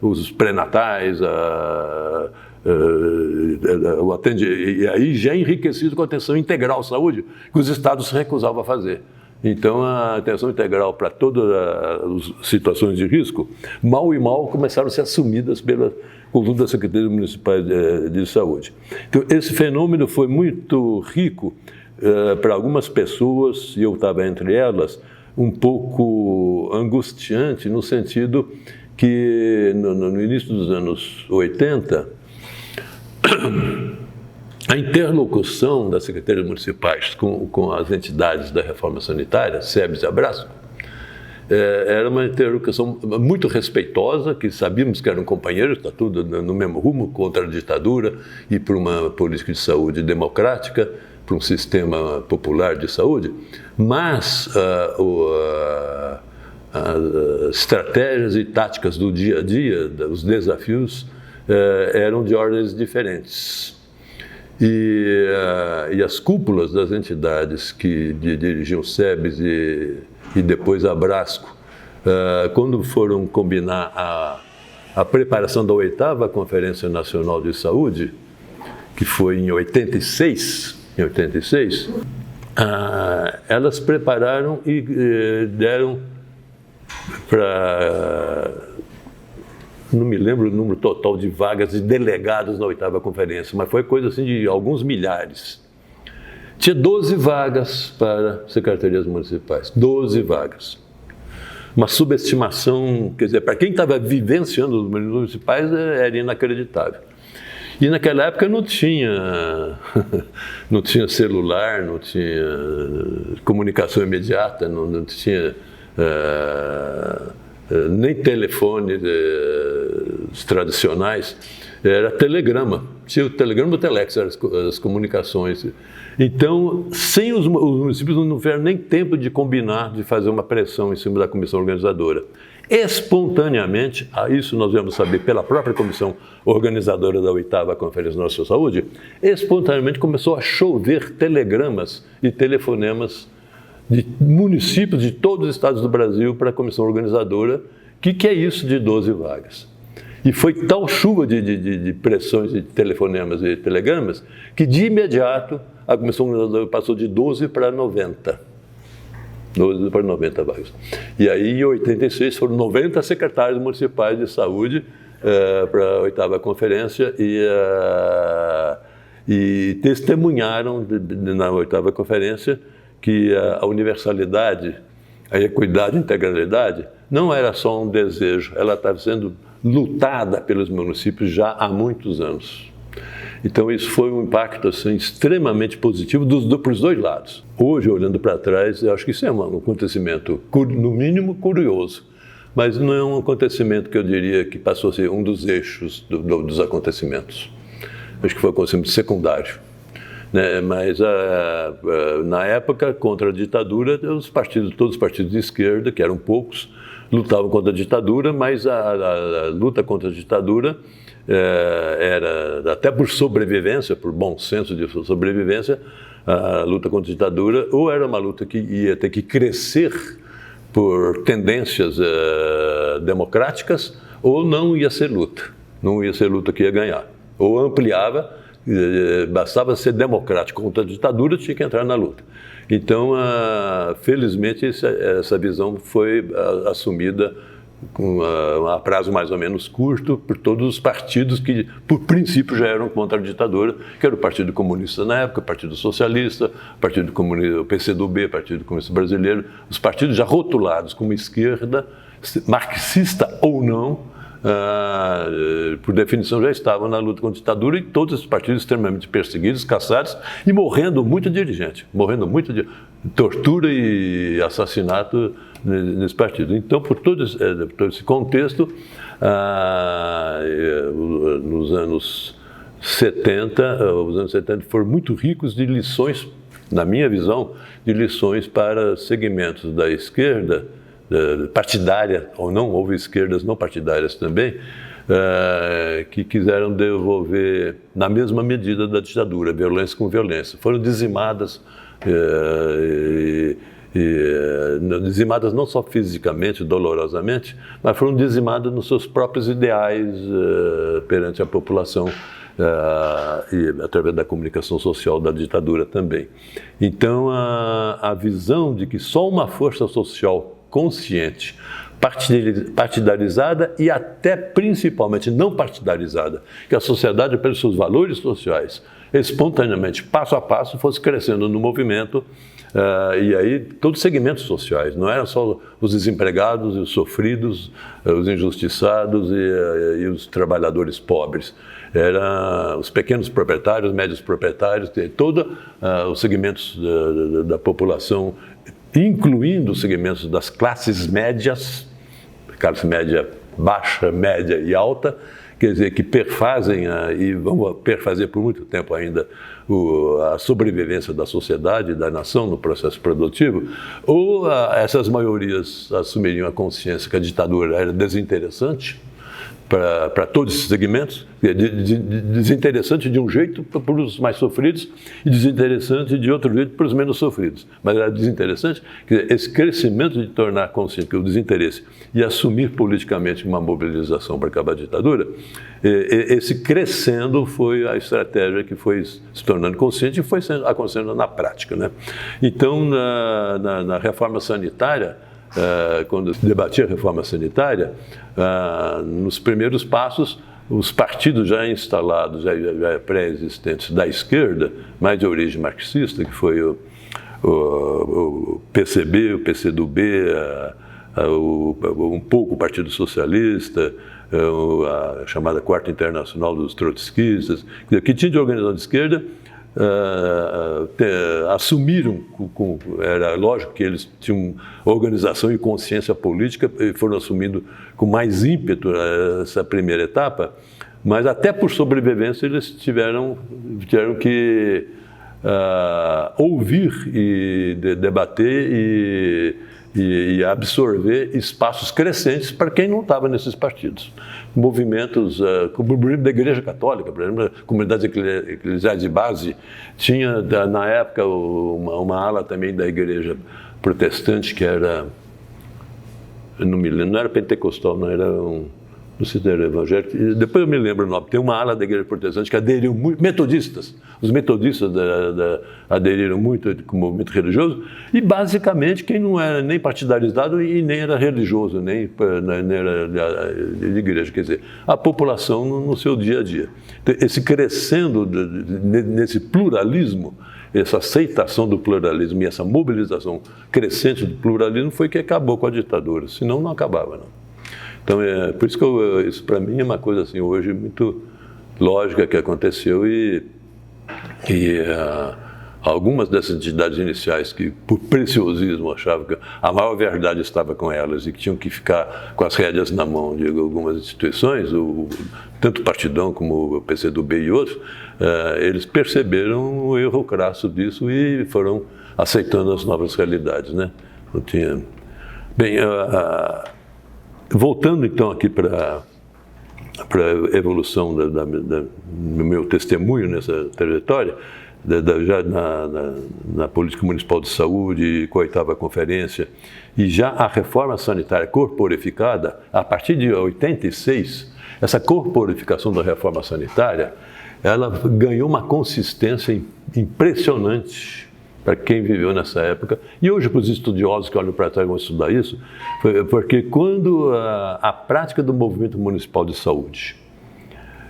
os pré-natais, e aí já enriquecido com a atenção integral à saúde, que os estados se recusavam a fazer. Então, a atenção integral para todas as situações de risco, mal e mal, começaram a ser assumidas pela conjunto das secretarias municipais de saúde. Então, esse fenômeno foi muito rico para algumas pessoas, e eu estava entre elas, um pouco angustiante, no sentido que, no início dos anos 80, a interlocução das secretarias municipais com as entidades da reforma sanitária, SEBS e Abrasco, era uma interlocução muito respeitosa, que sabíamos que eram companheiros, está tudo no mesmo rumo, contra a ditadura e por uma política de saúde democrática, para um sistema popular de saúde, mas as estratégias e táticas do dia a dia, os desafios, eram de ordens diferentes. E as cúpulas das entidades que dirigiam o SEBS e depois a Abrasco, quando foram combinar a preparação da 8ª Conferência Nacional de Saúde, que foi em 86, elas prepararam e deram para... Não me lembro o número total de vagas de delegados na 8ª Conferência, mas foi coisa assim de alguns milhares. Tinha 12 vagas para secretarias municipais, 12 vagas. Uma subestimação, quer dizer, para quem estava vivenciando os municipais era inacreditável. E naquela época não tinha celular, não tinha comunicação imediata, não tinha... nem telefones tradicionais, era telegrama. Tinha o telegrama e o telex, eram as comunicações. Então, sem os municípios não tiveram nem tempo de combinar, de fazer uma pressão em cima da comissão organizadora. Espontaneamente, isso nós vamos saber pela própria comissão organizadora da 8ª Conferência Nacional de Saúde, espontaneamente começou a chover telegramas e telefonemas de municípios de todos os estados do Brasil para a comissão organizadora, que é isso de 12 vagas. E foi tal chuva de pressões de telefonemas e telegramas que de imediato a comissão organizadora passou de 12 para 90. 12 para 90 vagas. E aí em 86 foram 90 secretários municipais de saúde para a 8ª Conferência e testemunharam na 8ª Conferência que a universalidade, a equidade e a integralidade não era só um desejo, ela estava sendo lutada pelos municípios já há muitos anos. Então isso foi um impacto assim, extremamente positivo para os dois lados. Hoje, olhando para trás, eu acho que isso é um acontecimento, no mínimo, curioso, mas não é um acontecimento que eu diria que passou a ser um dos eixos dos acontecimentos. Acho que foi um acontecimento secundário. Né? Mas na época, contra a ditadura, todos os partidos de esquerda, que eram poucos, lutavam contra a ditadura, mas a luta contra a ditadura era, até por sobrevivência, por bom senso de sobrevivência, a luta contra a ditadura, ou era uma luta que ia ter que crescer por tendências democráticas, ou não ia ser luta que ia ganhar. Ou ampliava, bastava ser democrático contra a ditadura, tinha que entrar na luta. Então, felizmente, essa visão foi assumida a prazo mais ou menos curto por todos os partidos que, por princípio, já eram contra a ditadura, que era o Partido Comunista na época, o Partido Socialista, o PCdoB, Partido Comunista Brasileiro, os partidos já rotulados como esquerda, marxista ou não, por definição já estavam na luta contra a ditadura, e todos esses partidos extremamente perseguidos, caçados e morrendo muito dirigente, de tortura e assassinato nesse partido. Então, por todo esse contexto, nos anos 70, os anos 70 foram muito ricos de lições, na minha visão, de lições para segmentos da esquerda, partidária ou não, houve esquerdas não partidárias também, que quiseram devolver na mesma medida da ditadura, violência com violência. Foram dizimadas, dizimadas não só fisicamente, dolorosamente, mas foram dizimadas nos seus próprios ideais perante a população, e através da comunicação social da ditadura também. Então, a visão de que só uma força social consciente, partidarizada e até principalmente não partidarizada, que a sociedade, pelos seus valores sociais, espontaneamente, passo a passo, fosse crescendo no movimento, e aí todos os segmentos sociais, não eram só os desempregados, os sofridos, os injustiçados e os trabalhadores pobres, eram os pequenos proprietários, médios proprietários, todos os segmentos da população, incluindo os segmentos das classes médias, classe média baixa, média e alta, quer dizer, que perfazem e vão perfazer por muito tempo ainda a sobrevivência da sociedade, da nação no processo produtivo, ou essas maiorias assumiriam a consciência que a ditadura era desinteressante para todos esses segmentos, desinteressante de um jeito para os mais sofridos e desinteressante de outro jeito para os menos sofridos. Mas era desinteressante, quer dizer, esse crescimento de tornar consciente que o desinteresse e assumir politicamente uma mobilização para acabar a ditadura, esse crescendo foi a estratégia que foi se tornando consciente e foi acontecendo na prática, né? Então, na reforma sanitária, quando se debatia a reforma sanitária, nos primeiros passos, os partidos já instalados, já pré-existentes da esquerda, mais de origem marxista, que foi o PCB, o PCdoB, um pouco o Partido Socialista, a chamada Quarta Internacional dos Trotskistas, que tinha de organização de esquerda, assumiram, era lógico que eles tinham organização e consciência política e foram assumindo com mais ímpeto essa primeira etapa, mas até por sobrevivência eles tiveram que ouvir e debater e absorver espaços crescentes para quem não estava nesses partidos. Movimentos, como o movimento da Igreja Católica, por exemplo, comunidades eclesiais de base, tinha na época uma ala também da Igreja Protestante que era, eu não me lembro, não era pentecostal, não era não sei se era evangélico, depois eu me lembro o nome, tem uma ala da Igreja Protestante que aderiu muito, metodistas, os metodistas aderiram muito com o movimento religioso, e basicamente quem não era nem partidarizado e nem era religioso, nem era de igreja, quer dizer, a população no seu dia a dia. Esse crescendo nesse pluralismo, essa aceitação do pluralismo e essa mobilização crescente do pluralismo foi que acabou com a ditadura, senão não acabava, não. Então, por isso que isso para mim é uma coisa assim, hoje muito lógica que aconteceu e algumas dessas entidades iniciais que, por preciosismo, achavam que a maior verdade estava com elas e que tinham que ficar com as rédeas na mão de algumas instituições, tanto o Partidão como o PCdoB e outros, eles perceberam o erro crasso disso e foram aceitando as novas realidades, né? Não tinha... Bem, voltando então aqui para a evolução do meu testemunho nessa trajetória, já na Política Municipal de Saúde, com a 8ª Conferência, e já a reforma sanitária corporificada, a partir de 86, essa corporificação da reforma sanitária, ela ganhou uma consistência impressionante para quem viveu nessa época. E hoje, para os estudiosos que olham para trás e vão estudar isso, porque quando a prática do movimento municipal de saúde,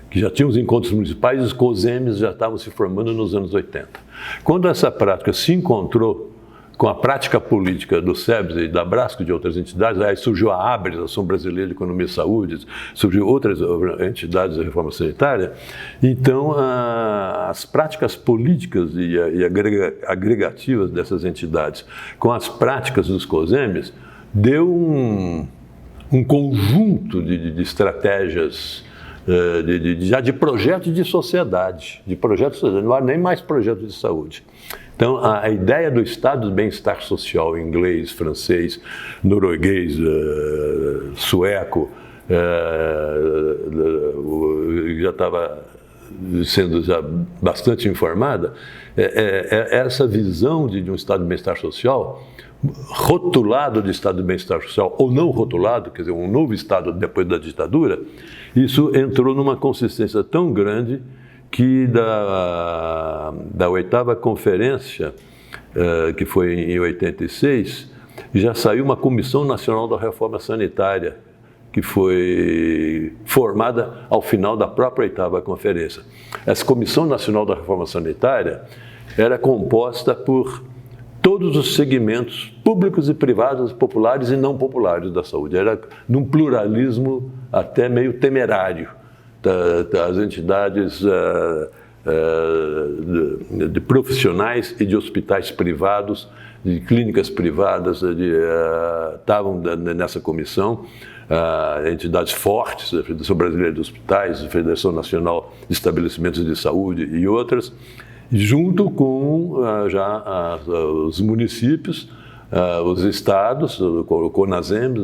que já tinha os encontros municipais, os COSEMs já estavam se formando nos anos 80. Quando essa prática se encontrou com a prática política do SEBS e da Brasco e de outras entidades, aí surgiu a ABRES, Ação Brasileira de Economia e Saúde, surgiu outras entidades da reforma sanitária, então as práticas políticas e agregativas dessas entidades com as práticas dos COSEMs deu um conjunto de estratégias já de projetos de sociedade, não há nem mais projetos de saúde. Então, a ideia do estado de bem-estar social, inglês, francês, norueguês, sueco, já estava sendo já bastante informada, essa visão de um estado de bem-estar social, rotulado de estado de bem-estar social ou não rotulado, quer dizer, um novo estado depois da ditadura, isso entrou numa consistência tão grande que da 8ª Conferência, que foi em 86, já saiu uma Comissão Nacional da Reforma Sanitária, que foi formada ao final da própria 8ª Conferência. Essa Comissão Nacional da Reforma Sanitária era composta por todos os segmentos públicos e privados, populares e não populares da saúde. Era num pluralismo até meio temerário das entidades de profissionais e de hospitais privados, de clínicas privadas, estavam nessa comissão, entidades fortes, a Federação Brasileira de Hospitais, a Federação Nacional de Estabelecimentos de Saúde e outras, junto com os municípios, os estados, o CONASEMS.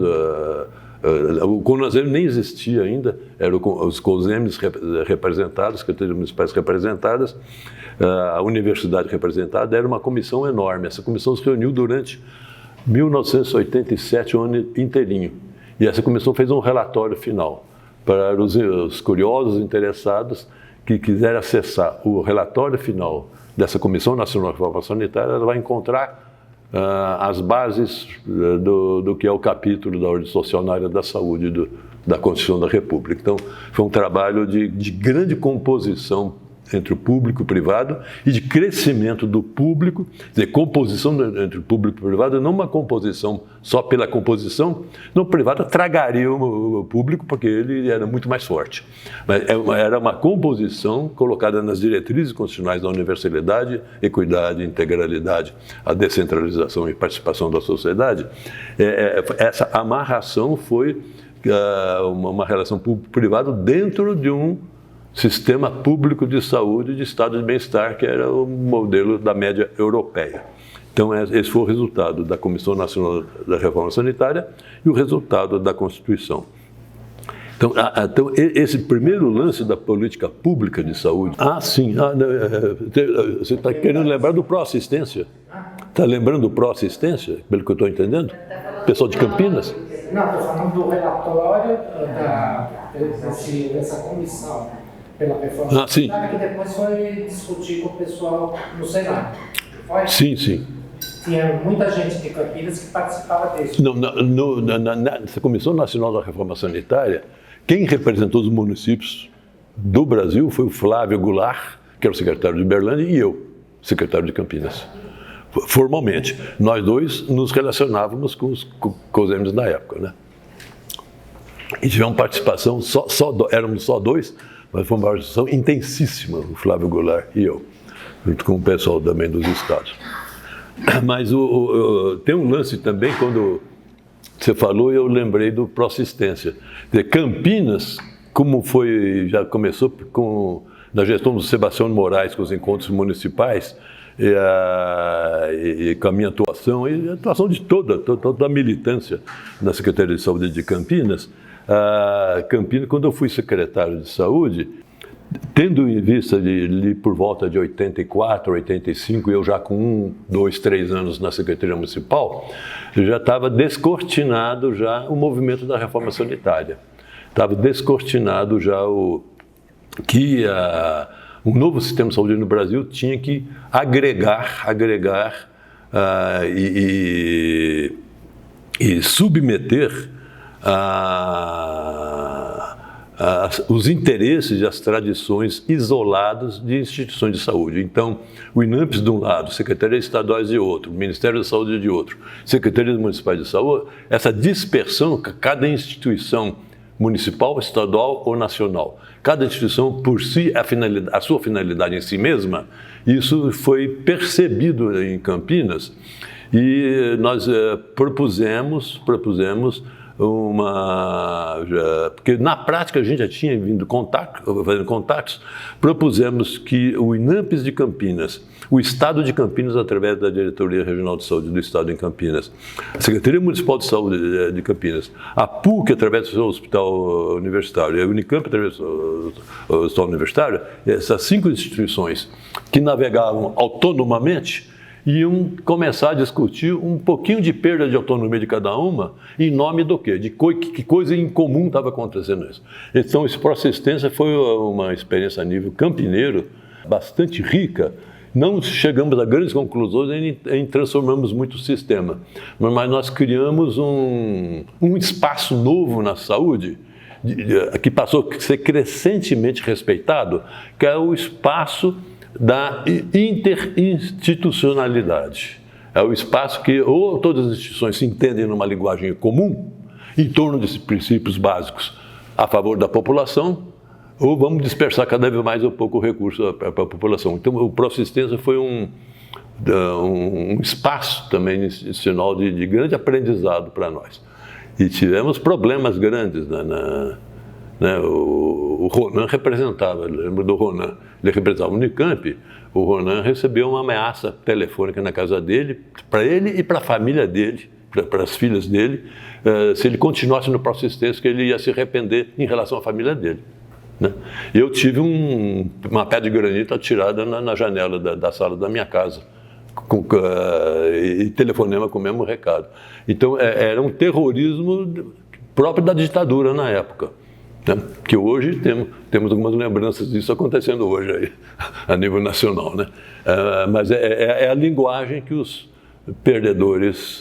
O CONASEMS nem existia ainda, eram os COSEMs representados, secretarias municipais representadas, a universidade representada. Era uma comissão enorme. Essa comissão se reuniu durante 1987, o ano inteirinho. E essa comissão fez um relatório final para os curiosos, interessados, que quiser acessar o relatório final dessa Comissão Nacional de Reforma Sanitária, ela vai encontrar as bases do que é o capítulo da Ordem Social na área da saúde da Constituição da República. Então, foi um trabalho de grande composição entre o público e o privado e de crescimento do público, quer dizer, composição entre o público e o privado, não uma composição só pela composição, no privado tragaria o público porque ele era muito mais forte. Mas era uma composição colocada nas diretrizes constitucionais da universalidade, equidade, integralidade, a descentralização e participação da sociedade. Essa amarração foi uma relação público-privado dentro de um sistema público de saúde de estado de bem-estar, que era o modelo da média europeia. Então, esse foi o resultado da Comissão Nacional da Reforma Sanitária e o resultado da Constituição. Então, esse primeiro lance da política pública de saúde... sim. Você está querendo lembrar do Pró-Assistência? Está lembrando do Pró-Assistência, pelo que eu estou entendendo? Pessoal de Campinas? Não, estou falando do relatório dessa comissão pela reforma sanitária, que depois foi discutir com o pessoal no Senado. Foi? Sim, sim. Tinha muita gente de Campinas que participava disso. Nessa Comissão Nacional da Reforma Sanitária, quem representou os municípios do Brasil foi o Flávio Goulart, que era o secretário de Uberlândia, e eu, secretário de Campinas. Formalmente, nós dois nos relacionávamos com os COSEMs da época, né? E tivemos participação, éramos só dois, mas foi uma participação intensíssima, o Flávio Goulart e eu, junto com o pessoal também dos estados. Mas tem um lance também, quando você falou, eu lembrei do Pró-Assistência. Campinas, como já começou na gestão do Sebastião Moraes com os encontros municipais, e com a minha atuação, e a atuação de toda a militância na Secretaria de Saúde de Campinas, quando eu fui secretário de Saúde, tendo em vista por volta de 84, 85, eu já com 2, 3 anos na Secretaria Municipal, já estava descortinado já o movimento da reforma sanitária. Estava descortinado já que um novo sistema de saúde no Brasil tinha que agregar e submeter os interesses e as tradições isoladas de instituições de saúde. Então, o INAMPS de um lado, Secretarias Estaduais de outro, Ministério da Saúde de outro, Secretarias Municipais de Saúde, essa dispersão, cada instituição municipal, estadual ou nacional, cada instituição por si, a sua finalidade em si mesma, isso foi percebido em Campinas e nós propusemos porque na prática a gente já tinha fazendo contatos, propusemos que o INAMPS de Campinas, o Estado de Campinas, através da Diretoria Regional de Saúde do Estado em Campinas, a Secretaria Municipal de Saúde de Campinas, a PUC, através do seu Hospital Universitário, e a Unicamp, através do Hospital Universitário, essas 5 instituições que navegavam autonomamente, iam começar a discutir um pouquinho de perda de autonomia de cada uma, em nome do quê? De que coisa em comum estava acontecendo isso. Então, esse Pró-Assistência foi uma experiência a nível campineiro, bastante rica. Não chegamos a grandes conclusões em transformamos muito o sistema, mas nós criamos um espaço novo na saúde, que passou a ser crescentemente respeitado, que é o espaço da interinstitucionalidade. É o espaço que ou todas as instituições se entendem numa linguagem comum, em torno desses princípios básicos a favor da população, ou vamos dispersar cada vez mais um pouco o recurso para a população. Então, o Pró-Assistência foi um espaço também institucional de grande aprendizado para nós. E tivemos problemas grandes, o Ronan representava, lembro do Ronan, ele representava o Unicamp. O Ronan recebeu uma ameaça telefônica na casa dele, para ele e para a família dele, para as filhas dele, se ele continuasse no Pró-Assistência, que ele ia se arrepender em relação à família dele. Eu tive uma pedra de granito atirada na janela da sala da minha casa, e telefonema com o mesmo recado. Então, era um terrorismo próprio da ditadura na época. Que hoje temos algumas lembranças disso acontecendo hoje aí, a nível nacional. Mas é a linguagem que os perdedores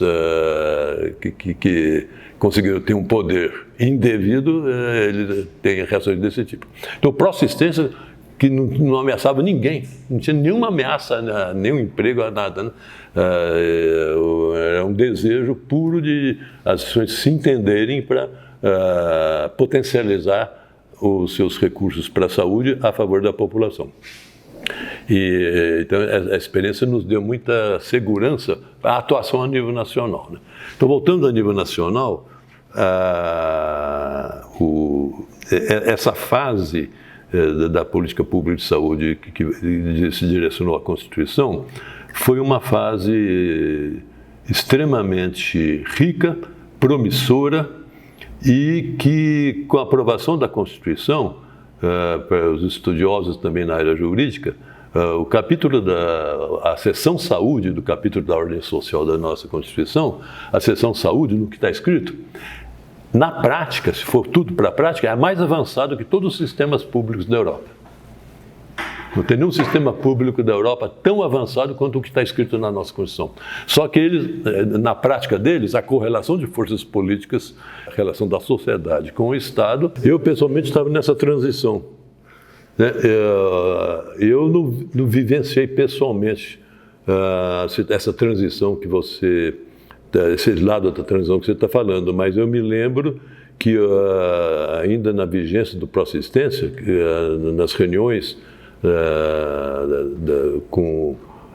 que conseguiram ter um poder indevido, eles têm reações desse tipo. Então, Pró-Assistência, que não ameaçava ninguém, não tinha nenhuma ameaça, nenhum emprego, nada. Era um desejo puro de as instituições se entenderem para potencializar os seus recursos para a saúde a favor da população. Então, a experiência nos deu muita segurança para a atuação a nível nacional. Então, voltando a nível nacional, essa fase da política pública de saúde que se direcionou à Constituição foi uma fase extremamente rica, promissora, e que, com a aprovação da Constituição, para os estudiosos também na área jurídica, o capítulo a seção saúde do capítulo da ordem social da nossa Constituição, a seção saúde, no que está escrito, na prática, se for tudo para a prática, é mais avançado que todos os sistemas públicos da Europa. Não tem nenhum sistema público da Europa tão avançado quanto o que está escrito na nossa Constituição. Só que eles, na prática deles, a correlação de forças políticas, a relação da sociedade com o Estado, eu pessoalmente estava nessa transição. Eu não vivenciei pessoalmente essa transição esse lado da transição que você está falando, mas eu me lembro que ainda na vigência do Proassistência, nas reuniões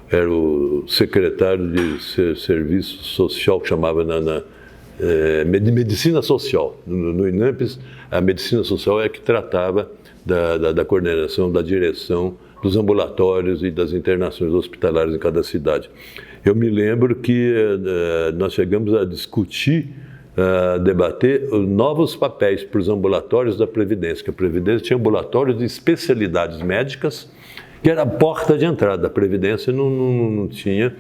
era o secretário de Serviço Social, que chamava de Medicina Social. No INAMPES, a Medicina Social é que tratava da coordenação, da direção dos ambulatórios e das internações hospitalares em cada cidade. Eu me lembro que nós chegamos a discutir, debater novos papéis para os ambulatórios da Previdência, que a Previdência tinha ambulatórios de especialidades médicas, que era a porta de entrada. A Previdência não tinha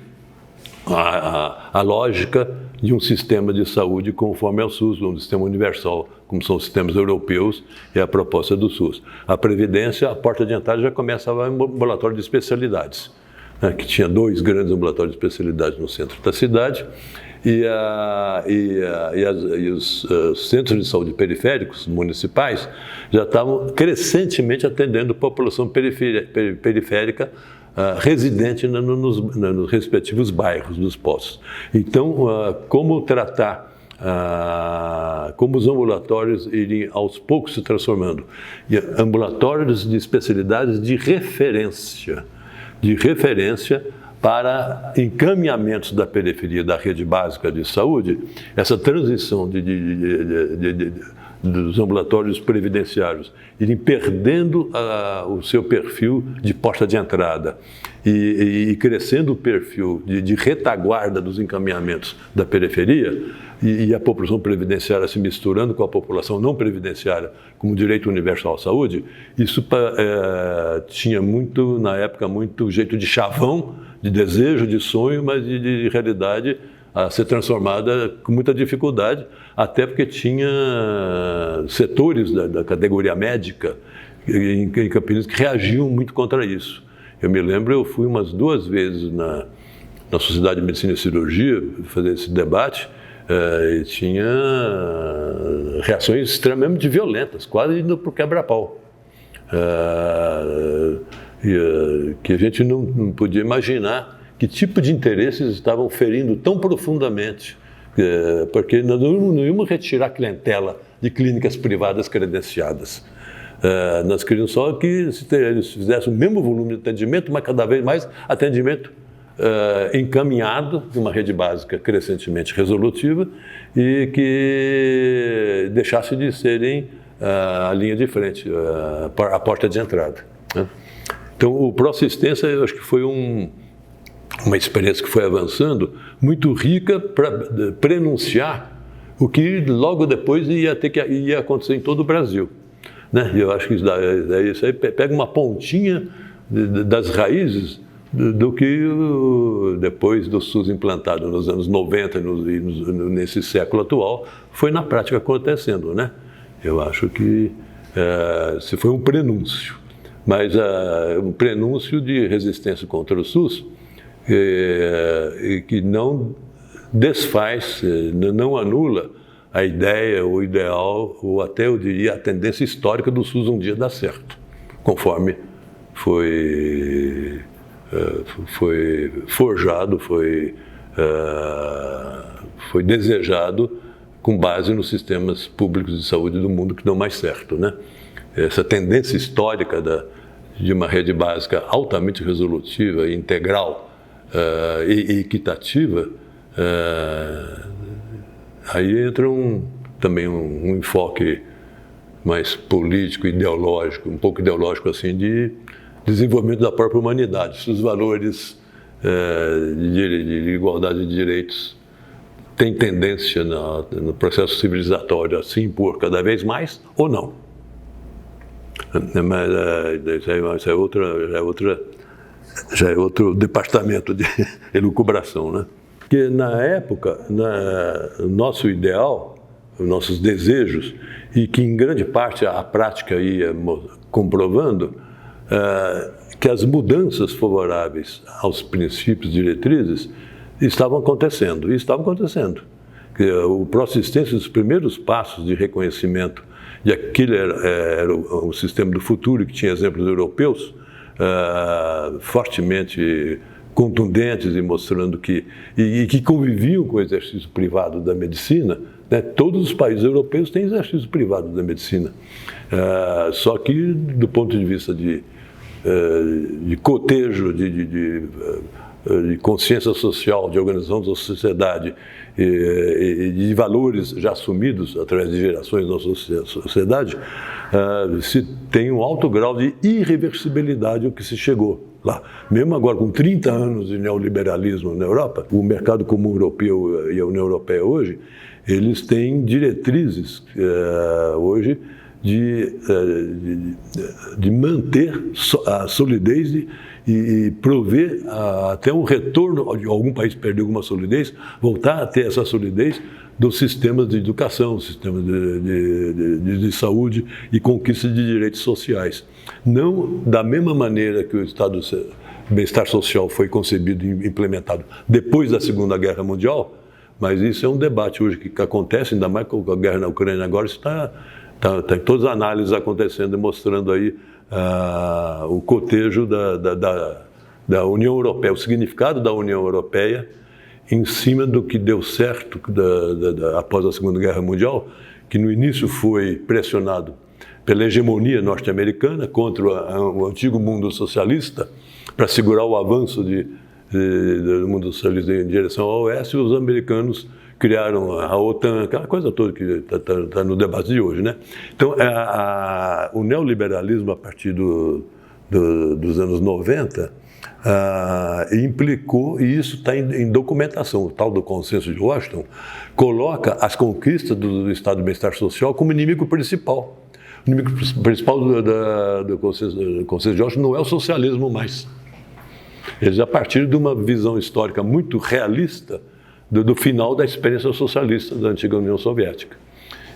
a lógica de um sistema de saúde conforme ao SUS, um sistema universal, como são os sistemas europeus, é a proposta do SUS. A Previdência, a porta de entrada já começava em ambulatório de especialidades, né, que tinha 2 grandes ambulatórios de especialidades no centro da cidade, e os centros de saúde periféricos, municipais, já estavam crescentemente atendendo a população periférica residente nos respectivos bairros dos postos. Então, como tratar, como os ambulatórios irem aos poucos se transformando em ambulatórios de especialidades de referência para encaminhamentos da periferia da rede básica de saúde, essa transição dos ambulatórios previdenciários irem perdendo o seu perfil de porta de entrada e crescendo o perfil de retaguarda dos encaminhamentos da periferia e a população previdenciária se misturando com a população não previdenciária como direito universal à saúde, isso tinha muito, na época, muito jeito de chavão, de desejo, de sonho, mas de realidade a ser transformada com muita dificuldade, até porque tinha setores da categoria médica em Campinas que reagiam muito contra isso. Eu me lembro, eu fui umas 2 vezes na Sociedade de Medicina e Cirurgia fazer esse debate, e tinha reações extremamente violentas, quase indo para o quebra-pau. Que a gente não podia imaginar que tipo de interesses estavam ferindo tão profundamente, porque nós não íamos retirar clientela de clínicas privadas credenciadas. Nós queríamos só que eles fizessem o mesmo volume de atendimento, mas cada vez mais atendimento encaminhado de uma rede básica crescentemente resolutiva e que deixasse de serem a linha de frente, a porta de entrada, né? Então, o Proassistência, eu acho que foi uma experiência que foi avançando, muito rica para prenunciar o que logo depois ia acontecer em todo o Brasil, né? Eu acho que isso aí pega uma pontinha das raízes do que depois do SUS implantado nos anos 90 e nesse século atual foi na prática acontecendo, né? Eu acho que se foi um prenúncio, mas um prenúncio de resistência contra o SUS que não desfaz, não anula a ideia, o ideal, ou até eu diria a tendência histórica do SUS um dia dar certo, conforme foi forjado, foi desejado com base nos sistemas públicos de saúde do mundo que dão mais certo, né? Essa tendência histórica de uma rede básica altamente resolutiva, integral e equitativa, aí entra também um enfoque mais político, ideológico, um pouco ideológico assim, de desenvolvimento da própria humanidade, se os valores de igualdade de direitos têm tendência no processo civilizatório a se impor cada vez mais ou não. Mas já é outro departamento de elucubração, né? Porque na época, nosso ideal, os nossos desejos, e que em grande parte a prática ia comprovando, que as mudanças favoráveis aos princípios diretrizes estavam acontecendo. O Proassistência, os primeiros passos de reconhecimento de aquele era o sistema do futuro, que tinha exemplos europeus fortemente contundentes e mostrando que conviviam com o exercício privado da medicina, né? Todos os países europeus têm exercício privado da medicina. Só que, do ponto de vista de cotejo, de consciência social, de organização da sociedade e de valores já assumidos através de gerações na sociedade, se tem um alto grau de irreversibilidade ao que se chegou lá. Mesmo agora, com 30 anos de neoliberalismo na Europa, o mercado comum europeu e a União Europeia hoje, eles têm diretrizes hoje de manter a solidez e prover até um retorno de algum país perder alguma solidez, voltar a ter essa solidez dos sistemas de educação, sistemas de saúde e conquista de direitos sociais. Não da mesma maneira que o Estado de Bem-Estar Social foi concebido e implementado depois da Segunda Guerra Mundial, mas isso é um debate hoje que acontece, ainda mais com a guerra na Ucrânia agora, tem todas as análises acontecendo e mostrando aí o cotejo da União Europeia, o significado da União Europeia em cima do que deu certo após a Segunda Guerra Mundial, que no início foi pressionado pela hegemonia norte-americana contra o antigo mundo socialista, para segurar o avanço do mundo socialista em direção ao oeste, e os americanos criaram a OTAN, aquela coisa toda que está no debate de hoje, né? Então, o neoliberalismo, a partir dos anos 90, implicou, e isso está em documentação, o tal do consenso de Washington, coloca as conquistas do Estado de Bem-Estar Social como inimigo principal. O inimigo principal do consenso de Washington não é o socialismo mais. Eles, a partir de uma visão histórica muito realista do final da experiência socialista da antiga União Soviética.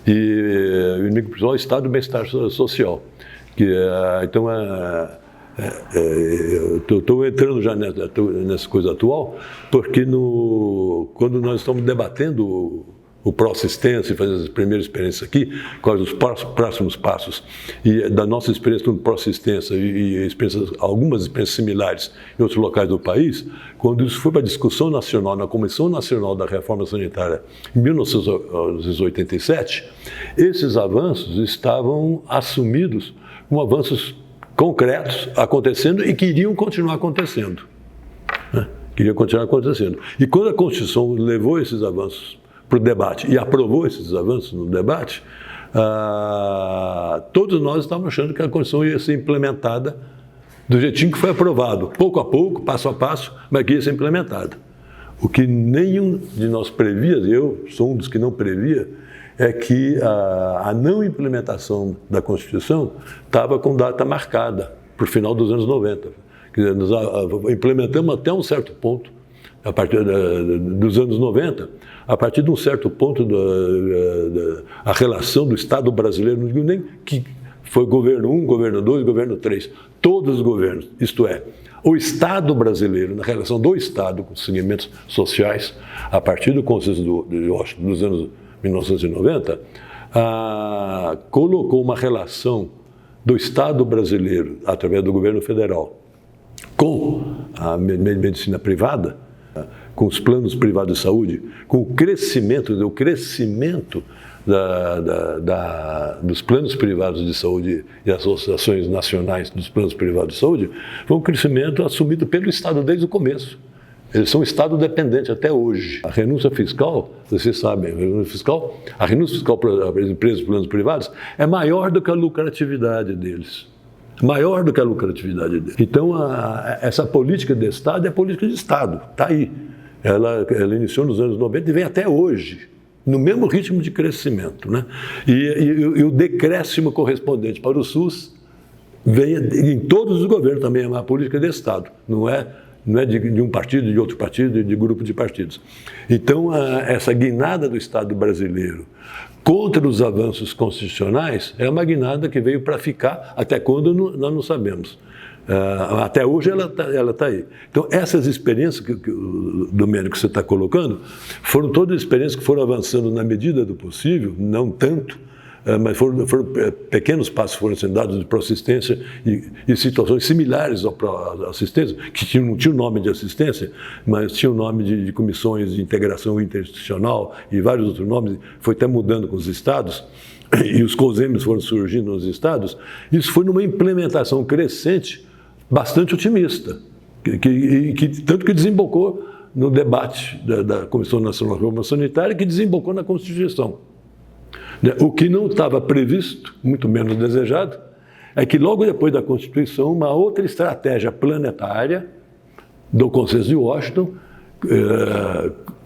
E o inimigo principal é o Estado do Bem-Estar Social. Então, estou entrando já nessa coisa atual, porque quando nós estamos debatendo o pró-assistência e fazendo as primeiras experiências aqui, quais os próximos passos, e da nossa experiência no pró-assistência e algumas experiências similares em outros locais do país, quando isso foi para a discussão nacional, na Comissão Nacional da Reforma Sanitária, em 1987, esses avanços estavam assumidos como avanços concretos acontecendo e que iriam continuar acontecendo. Né? Queriam continuar acontecendo. E quando a Constituição levou esses avanços para o debate e aprovou esses avanços no debate, todos nós estávamos achando que a Constituição ia ser implementada do jeitinho que foi aprovado, pouco a pouco, passo a passo, mas que ia ser implementada. O que nenhum de nós previa, eu sou um dos que não previa, é que a não implementação da Constituição estava com data marcada para o final dos anos 90. Quer dizer, nós implementamos até um certo ponto, a partir dos anos 90, a partir de um certo ponto a relação do Estado brasileiro, não digo nem que foi governo 1, governo 2, governo 3, todos os governos, isto é, o Estado brasileiro, na relação do Estado com os segmentos sociais, a partir do consenso de Washington dos anos 1990, colocou uma relação do Estado brasileiro, através do governo federal, com a medicina privada, com os planos privados de saúde, com o crescimento dos planos privados de saúde e associações nacionais dos planos privados de saúde, foi um crescimento assumido pelo Estado desde o começo. Eles são um Estado dependente até hoje. A renúncia fiscal, vocês sabem, a renúncia fiscal para as empresas e planos privados é maior do que a lucratividade deles. Maior do que a lucratividade deles. Então, essa política de Estado é política de Estado, está aí. Ela iniciou nos anos 90 e vem até hoje, no mesmo ritmo de crescimento, né? E o decréscimo correspondente para o SUS vem em todos os governos também, é uma política de Estado, não é de um partido, de outro partido, de grupo de partidos. Então, essa guinada do Estado brasileiro contra os avanços constitucionais é uma guinada que veio para ficar, até quando nós não sabemos. Até hoje ela está aí. Então, essas experiências, Domênico, que você está colocando, foram todas experiências que foram avançando na medida do possível, não tanto, mas foram pequenos passos foram sendo dados de proassistência e situações similares à assistência, que não tinha o nome de assistência, mas tinha o nome de comissões de integração interinstitucional e vários outros nomes, foi até mudando com os estados, e os COSEMs foram surgindo nos estados. Isso foi numa implementação crescente bastante otimista, tanto que desembocou no debate da Comissão Nacional de Reforma Sanitária, que desembocou na Constituição. O que não estava previsto, muito menos desejado, é que logo depois da Constituição, uma outra estratégia planetária do Consenso de Washington,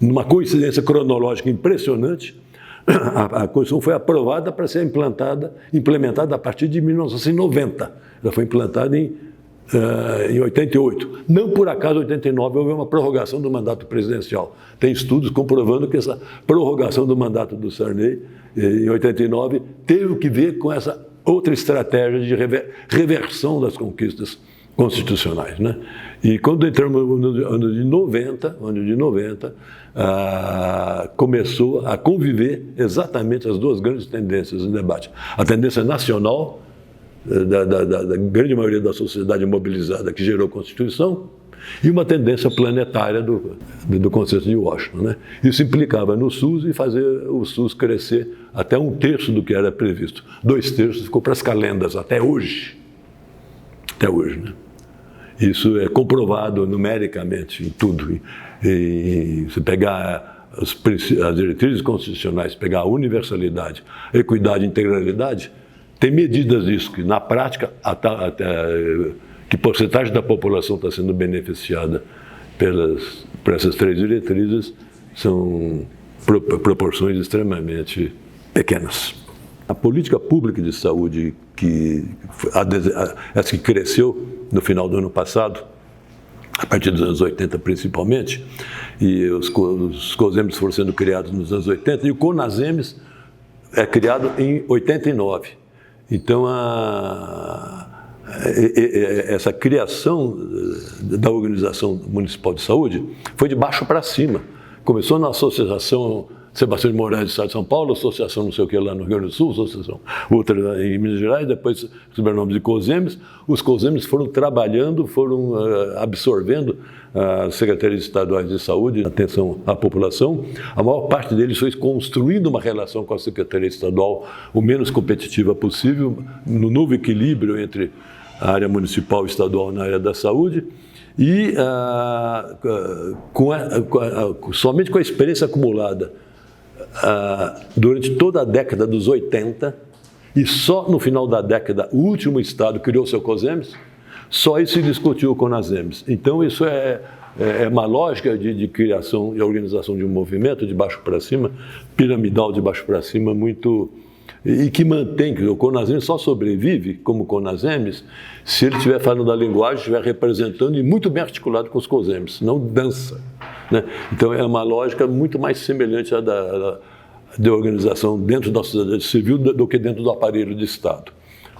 numa coincidência cronológica impressionante, a Constituição foi aprovada para ser implementada a partir de 1990. Ela foi implantada em 88. Não por acaso, em 89, houve uma prorrogação do mandato presidencial. Tem estudos comprovando que essa prorrogação do mandato do Sarney, em 89, teve que ver com essa outra estratégia de reversão das conquistas constitucionais, né? E quando entramos no ano de 90, começou a conviver exatamente as duas grandes tendências no debate. A tendência nacional, da grande maioria da sociedade mobilizada que gerou a Constituição, e uma tendência planetária do Consenso de Washington, né? Isso implicava no SUS e fazer o SUS crescer até 1/3 do que era previsto. 2/3 ficou para as calendas até hoje. Até hoje, né? Isso é comprovado numericamente em tudo. E se pegar as diretrizes constitucionais, pegar a universalidade, equidade e integralidade, tem medidas disso, que na prática, que porcentagem da população está sendo beneficiada por essas 3 diretrizes, são proporções extremamente pequenas. A política pública de saúde, essa que cresceu no final do ano passado, a partir dos anos 80 principalmente, e os COSEMs foram sendo criados nos anos 80, e o CONASEMS é criado em 89. Então, essa criação da Organização Municipal de Saúde foi de baixo para cima. Começou na Associação Sebastião de Moraes do Estado de São Paulo, Associação não sei o que lá no Rio Grande do Sul, Associação outra em Minas Gerais, depois receberam o nome de COSEMs. Os COSEMs foram trabalhando, foram absorvendo as secretarias estaduais de saúde, atenção à população. A maior parte deles foi construindo uma relação com a secretaria estadual o menos competitiva possível, no novo equilíbrio entre a área municipal e estadual na área da saúde. E somente com a experiência acumulada durante toda a década dos 80, e só no final da década o último estado criou seu COSEMs, só isso se discutiu com o CONASEMs. Então isso é uma lógica de criação e organização de um movimento de baixo para cima, piramidal de baixo para cima, muito... E que mantém, que o CONASEMs só sobrevive como CONASEMs se ele estiver falando a linguagem, estiver representando e muito bem articulado com os COSEMs, não dança, né? Então é uma lógica muito mais semelhante à da organização dentro da sociedade civil do que dentro do aparelho de Estado,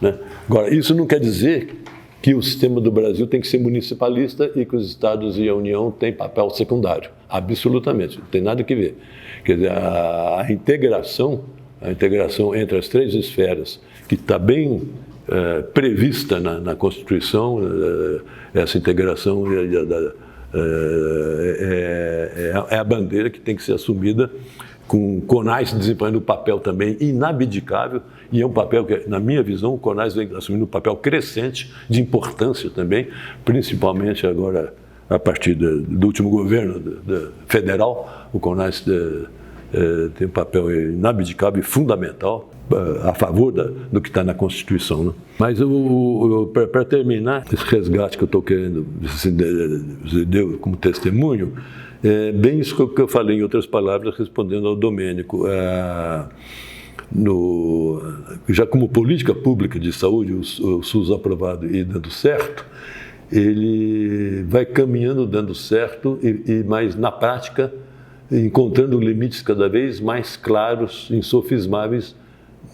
né? Agora, isso não quer dizer que o sistema do Brasil tem que ser municipalista e que os estados e a União têm papel secundário. Absolutamente, não tem nada que ver. Quer dizer, a integração entre as 3 esferas, que está bem prevista na Constituição, essa integração é a bandeira que tem que ser assumida, com o CONAS desempenhando um papel também inabdicável, e é um papel que, na minha visão, o CONAS vem assumindo um papel crescente, de importância também, principalmente agora, a partir do último governo federal. O CONAS tem um papel inabdicável e fundamental a favor do que está na Constituição, né? Mas para terminar, esse resgate que eu estou querendo, você deu como testemunho, é bem isso que eu falei, em outras palavras, respondendo ao Domênico. Já como política pública de saúde, o SUS aprovado e dando certo, ele vai caminhando dando certo, mas na prática encontrando limites cada vez mais claros, insofismáveis,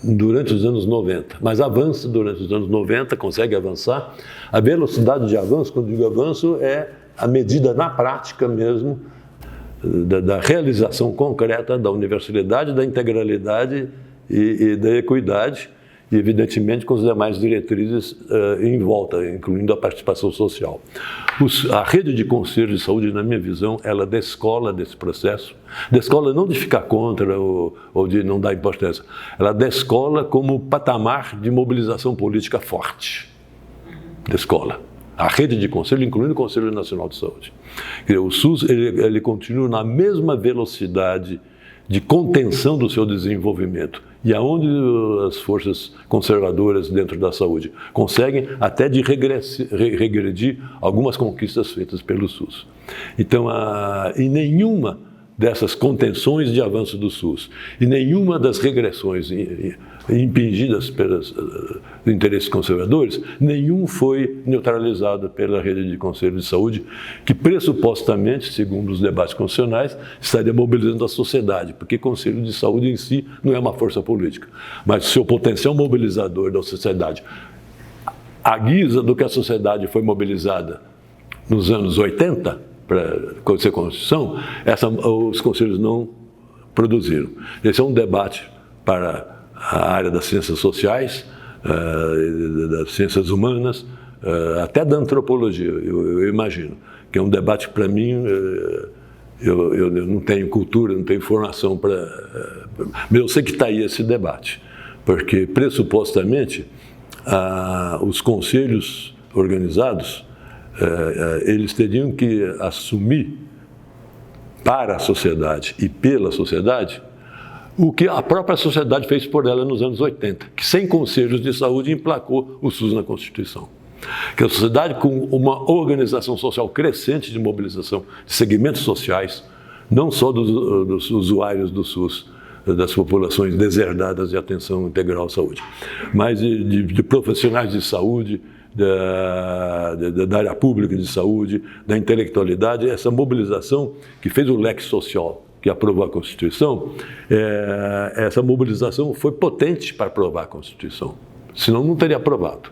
durante os anos 90. Mas avança durante os anos 90, consegue avançar. A velocidade de avanço, quando digo avanço, é a medida na prática mesmo da realização concreta da universalidade, da integralidade e da equidade, e evidentemente com as demais diretrizes em volta, incluindo a participação social. A rede de conselhos de saúde, na minha visão, ela descola desse processo, descola não de ficar contra ou de não dar importância, ela descola como patamar de mobilização política forte. Descola. A rede de conselho, incluindo o Conselho Nacional de Saúde. O SUS, ele continua na mesma velocidade de contenção do seu desenvolvimento. E aonde as forças conservadoras dentro da saúde conseguem até de regredir algumas conquistas feitas pelo SUS. Então, em nenhuma dessas contenções de avanço do SUS e nenhuma das regressões impingidas pelos interesses conservadores, nenhum foi neutralizado pela rede de conselhos de saúde, que pressupostamente, segundo os debates constitucionais, estaria mobilizando a sociedade, porque conselho de saúde em si não é uma força política, mas o seu potencial mobilizador da sociedade, à guisa do que a sociedade foi mobilizada nos anos 80, para acontecer a Constituição, os conselhos não produziram. Esse é um debate para a área das ciências sociais, das ciências humanas, até da antropologia, eu imagino, que é um debate que, para mim, eu não tenho cultura, não tenho formação para... Mas eu sei que está aí esse debate, porque, pressupostamente, os conselhos organizados, eles teriam que assumir para a sociedade e pela sociedade o que a própria sociedade fez por ela nos anos 80, que sem conselhos de saúde emplacou o SUS na Constituição. Que a sociedade, com uma organização social crescente de mobilização de segmentos sociais, não só dos usuários do SUS, das populações deserdadas de atenção integral à saúde, mas de profissionais de saúde, da área pública de saúde, da intelectualidade, essa mobilização que fez o leque social, que aprovou a Constituição, essa mobilização foi potente para aprovar a Constituição, senão não teria aprovado.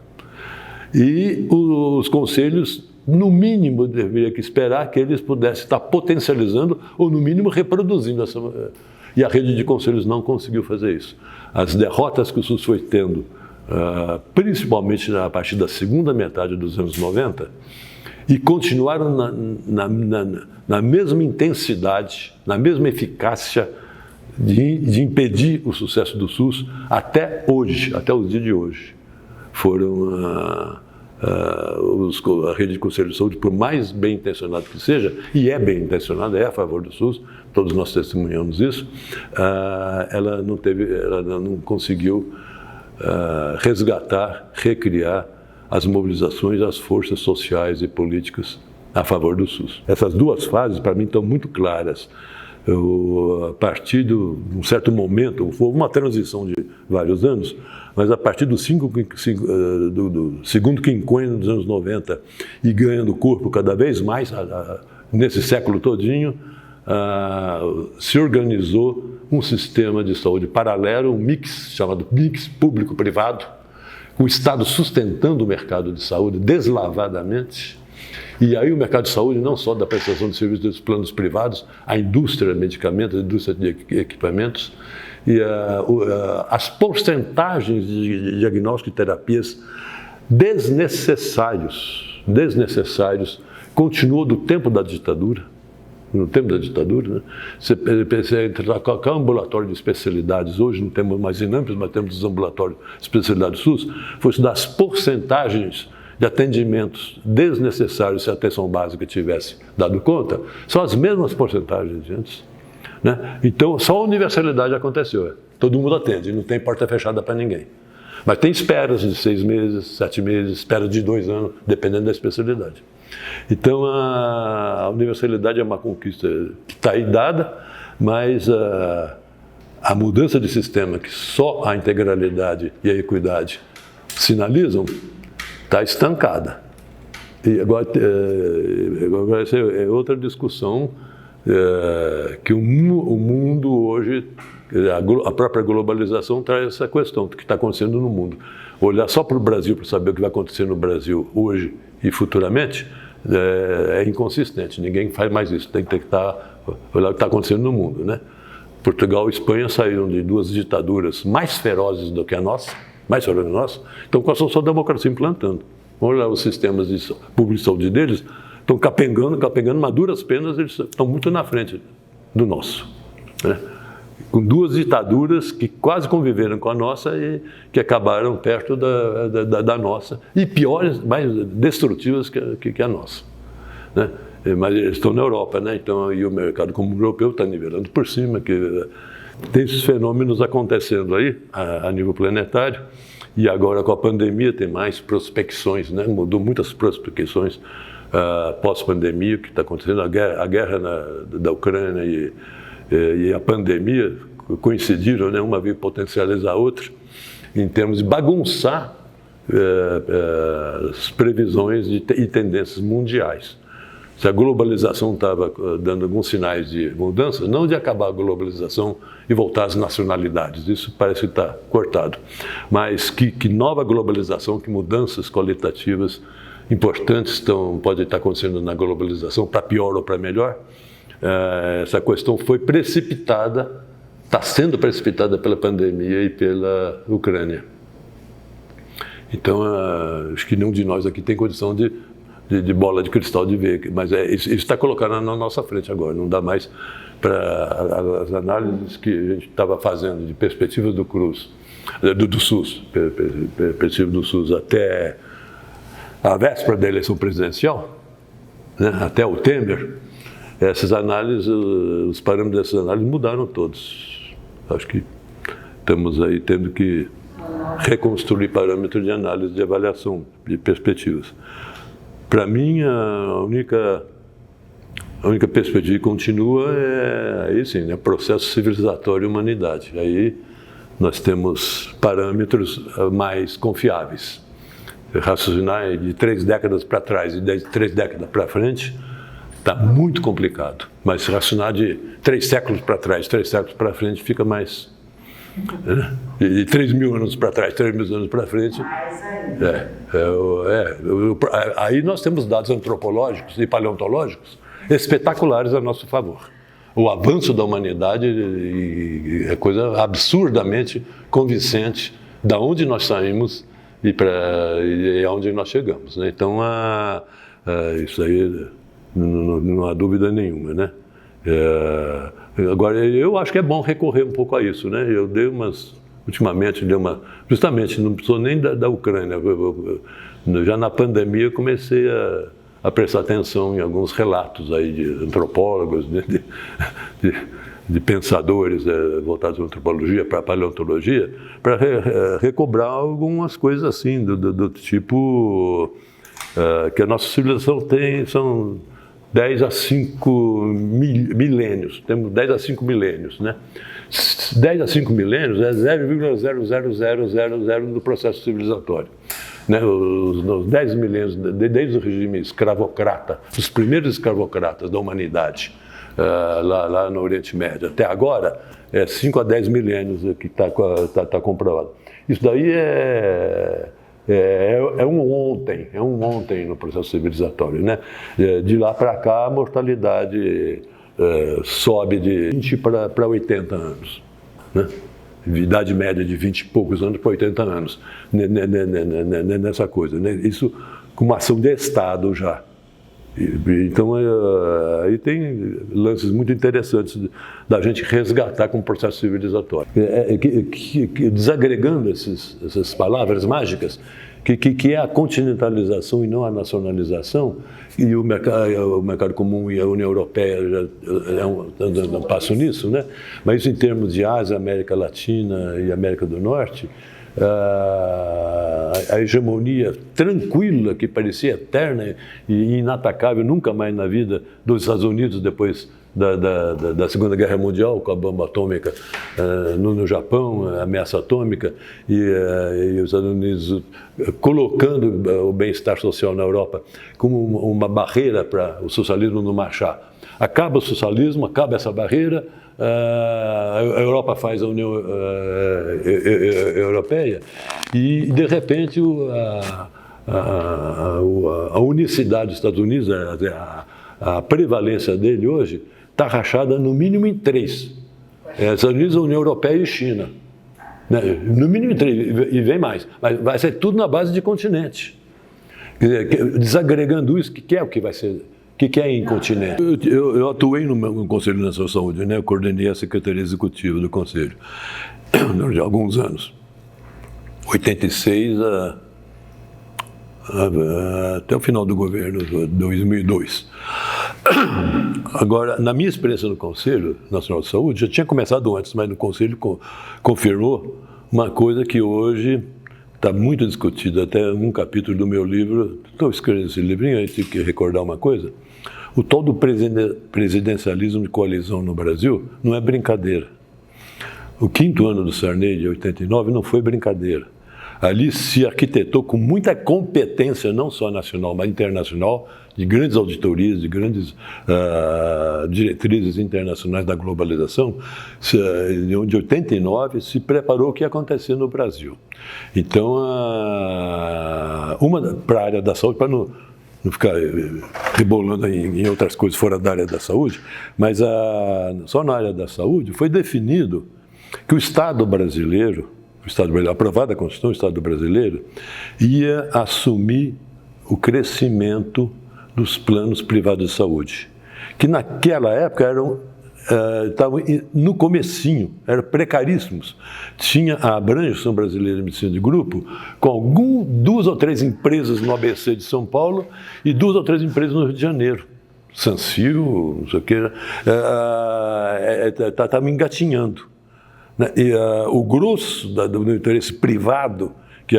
E os conselhos, no mínimo, deveriam esperar que eles pudessem estar potencializando ou, no mínimo, reproduzindo essa... E a rede de conselhos não conseguiu fazer isso. As derrotas que o SUS foi tendo, principalmente a partir da segunda metade dos anos 90, e continuaram na mesma intensidade, na mesma eficácia de impedir o sucesso do SUS até hoje, até o dia de hoje. Foram a rede de conselho de saúde, por mais bem intencionada que seja, e é bem intencionada, é a favor do SUS, todos nós testemunhamos isso, ela não conseguiu resgatar, recriar as mobilizações, as forças sociais e políticas a favor do SUS. Essas duas fases, para mim, estão muito claras. A partir de um certo momento, houve uma transição de vários anos, mas a partir do segundo quinquênio dos anos 90 e ganhando corpo cada vez mais, nesse século todinho, se organizou um sistema de saúde paralelo, um mix, chamado mix público-privado, com o Estado sustentando o mercado de saúde deslavadamente. E aí o mercado de saúde, não só da prestação de serviços dos planos privados, a indústria de medicamentos, a indústria de equipamentos, e as porcentagens de diagnóstico e terapias desnecessários, continuou do tempo da ditadura. No tempo da ditadura, né? Você entra qualquer ambulatório de especialidades, hoje não temos mais INAMPs, mas temos os ambulatórios de especialidade SUS, fosse das porcentagens de atendimentos desnecessários se a atenção básica tivesse dado conta, são as mesmas porcentagens de antes. Né? Então, só a universalidade aconteceu. Todo mundo atende, não tem porta fechada para ninguém. Mas tem esperas de 6 meses, 7 meses, esperas de 2 anos, dependendo da especialidade. Então, a universalidade é uma conquista que está aí dada, mas a mudança de sistema que só a integralidade e a equidade sinalizam está estancada. E agora essa é outra discussão que o mundo hoje, a própria globalização traz essa questão do que está acontecendo no mundo. Olhar só para o Brasil para saber o que vai acontecer no Brasil hoje e futuramente é inconsistente. Ninguém faz mais isso. Tem que olhar o que está acontecendo no mundo, né? Portugal e Espanha saíram de duas ditaduras mais ferozes do que a nossa, mais ferozes que a nossa, estão com a social-democracia implantando. Vamos olhar os sistemas de público de saúde deles, estão capengando, mas duras penas eles estão muito na frente do nosso, né? Com duas ditaduras que quase conviveram com a nossa e que acabaram perto da nossa, e piores, mais destrutivas que a nossa, né? Mas eles estão na Europa, né? Então, e o mercado comum europeu está nivelando por cima, que tem esses fenômenos acontecendo aí a nível planetário, e agora com a pandemia tem mais prospecções, né? Mudou muitas prospecções pós-pandemia, que está acontecendo, a guerra da Ucrânia e a pandemia coincidiram, né? Uma veio potencializar a outra, em termos de bagunçar as previsões e tendências mundiais. Se a globalização estava dando alguns sinais de mudança, não de acabar a globalização e voltar às nacionalidades, isso parece que está cortado, mas que nova globalização, que mudanças qualitativas importantes podem estar acontecendo na globalização, para pior ou para melhor. Essa questão foi precipitada, está sendo precipitada pela pandemia e pela Ucrânia. Então, acho que nenhum de nós aqui tem condição de bola de cristal de ver, mas isso está colocado na nossa frente agora, não dá mais para as análises que a gente estava fazendo de perspectivas do SUS, perspectiva do SUS até a véspera da eleição presidencial, né, até o Temer. Essas análises, os parâmetros dessas análises mudaram todos. Acho que estamos aí tendo que reconstruir parâmetros de análise, de avaliação, de perspectivas. Para mim, a única perspectiva que continua aí sim, né, processo civilizatório e humanidade. Aí nós temos parâmetros mais confiáveis. Raciocinar de 3 décadas para trás e de 3 décadas para frente está muito complicado, mas se raciocinar de 3 séculos para trás, 3 séculos para frente fica mais... Né? De 3.000 anos para trás, 3.000 anos para frente... Aí nós temos dados antropológicos e paleontológicos espetaculares a nosso favor. O avanço da humanidade é coisa absurdamente convincente da onde nós saímos e aonde nós chegamos, né? Então, isso aí não há dúvida nenhuma, né? Agora, eu acho que é bom recorrer um pouco a isso, né? Eu ultimamente justamente, não precisou nem da Ucrânia, já na pandemia eu comecei a prestar atenção em alguns relatos aí de antropólogos, de pensadores voltados à antropologia, para a paleontologia, para recobrar algumas coisas assim, do tipo que a nossa civilização tem, são 10 a 5 milênios, temos 10 a 5 milênios, né? 10 a 5 milênios é 0,00000 do processo civilizatório, né? Os 10 milênios, desde o regime escravocrata, os primeiros escravocratas da humanidade, lá no Oriente Médio, até agora, 5 a 10 milênios que está comprovado. Isso daí é um ontem no processo civilizatório, né? De lá para cá, a mortalidade sobe de 20 para 80 anos, né? Idade média de 20 e poucos anos para 80 anos, nessa coisa, né? Isso com uma ação de Estado já. Então, aí tem lances muito interessantes da gente resgatar com o processo civilizatório. Desagregando essas palavras mágicas, que é a continentalização e não a nacionalização, e o mercado comum e a União Europeia já dando um passo nisso, né? Mas em termos de Ásia, América Latina e América do Norte, a hegemonia tranquila, que parecia eterna e inatacável, nunca mais na vida dos Estados Unidos depois da Segunda Guerra Mundial, com a bomba atômica no Japão, a ameaça atômica, e os Estados Unidos colocando o bem-estar social na Europa como uma barreira para o socialismo não marchar. Acaba o socialismo, acaba essa barreira, a Europa faz a União Europeia e, de repente, a unicidade dos Estados Unidos, a prevalência dele hoje, está rachada no mínimo em 3. Estados Unidos, União Europeia e China. No mínimo 3, e vem mais. Mas vai ser tudo na base de continente. Quer dizer, desagregando isso, o que vai ser? O que é incontinente? Eu atuei no Conselho Nacional de Saúde, né? Eu coordenei a Secretaria Executiva do Conselho durante alguns anos. 86 até o final do governo, 2002. Agora, na minha experiência no Conselho Nacional de Saúde, já tinha começado antes, mas no Conselho confirmou uma coisa que hoje está muito discutida, até num capítulo do meu livro. Estou escrevendo esse livrinho, aí tive que recordar uma coisa. O tal do presidencialismo de coalizão no Brasil não é brincadeira. O 5º ano do Sarney, de 89, não foi brincadeira. Ali se arquitetou com muita competência, não só nacional, mas internacional, de grandes auditorias, de grandes diretrizes internacionais da globalização, de 89 se preparou o que ia acontecer no Brasil. Então, para a área da saúde, para não ficar rebolando em outras coisas fora da área da saúde, mas só na área da saúde foi definido que o Estado brasileiro, aprovada a Constituição, o Estado brasileiro ia assumir o crescimento dos planos privados de saúde, que naquela época estavam no comecinho, eram precaríssimos. Tinha a Abrangeção Brasileira de Medicina de Grupo, com 2 ou 3 empresas no ABC de São Paulo e 2 ou 3 empresas no Rio de Janeiro. Sancil, não sei o que, estava engatinhando. E o grosso do interesse privado que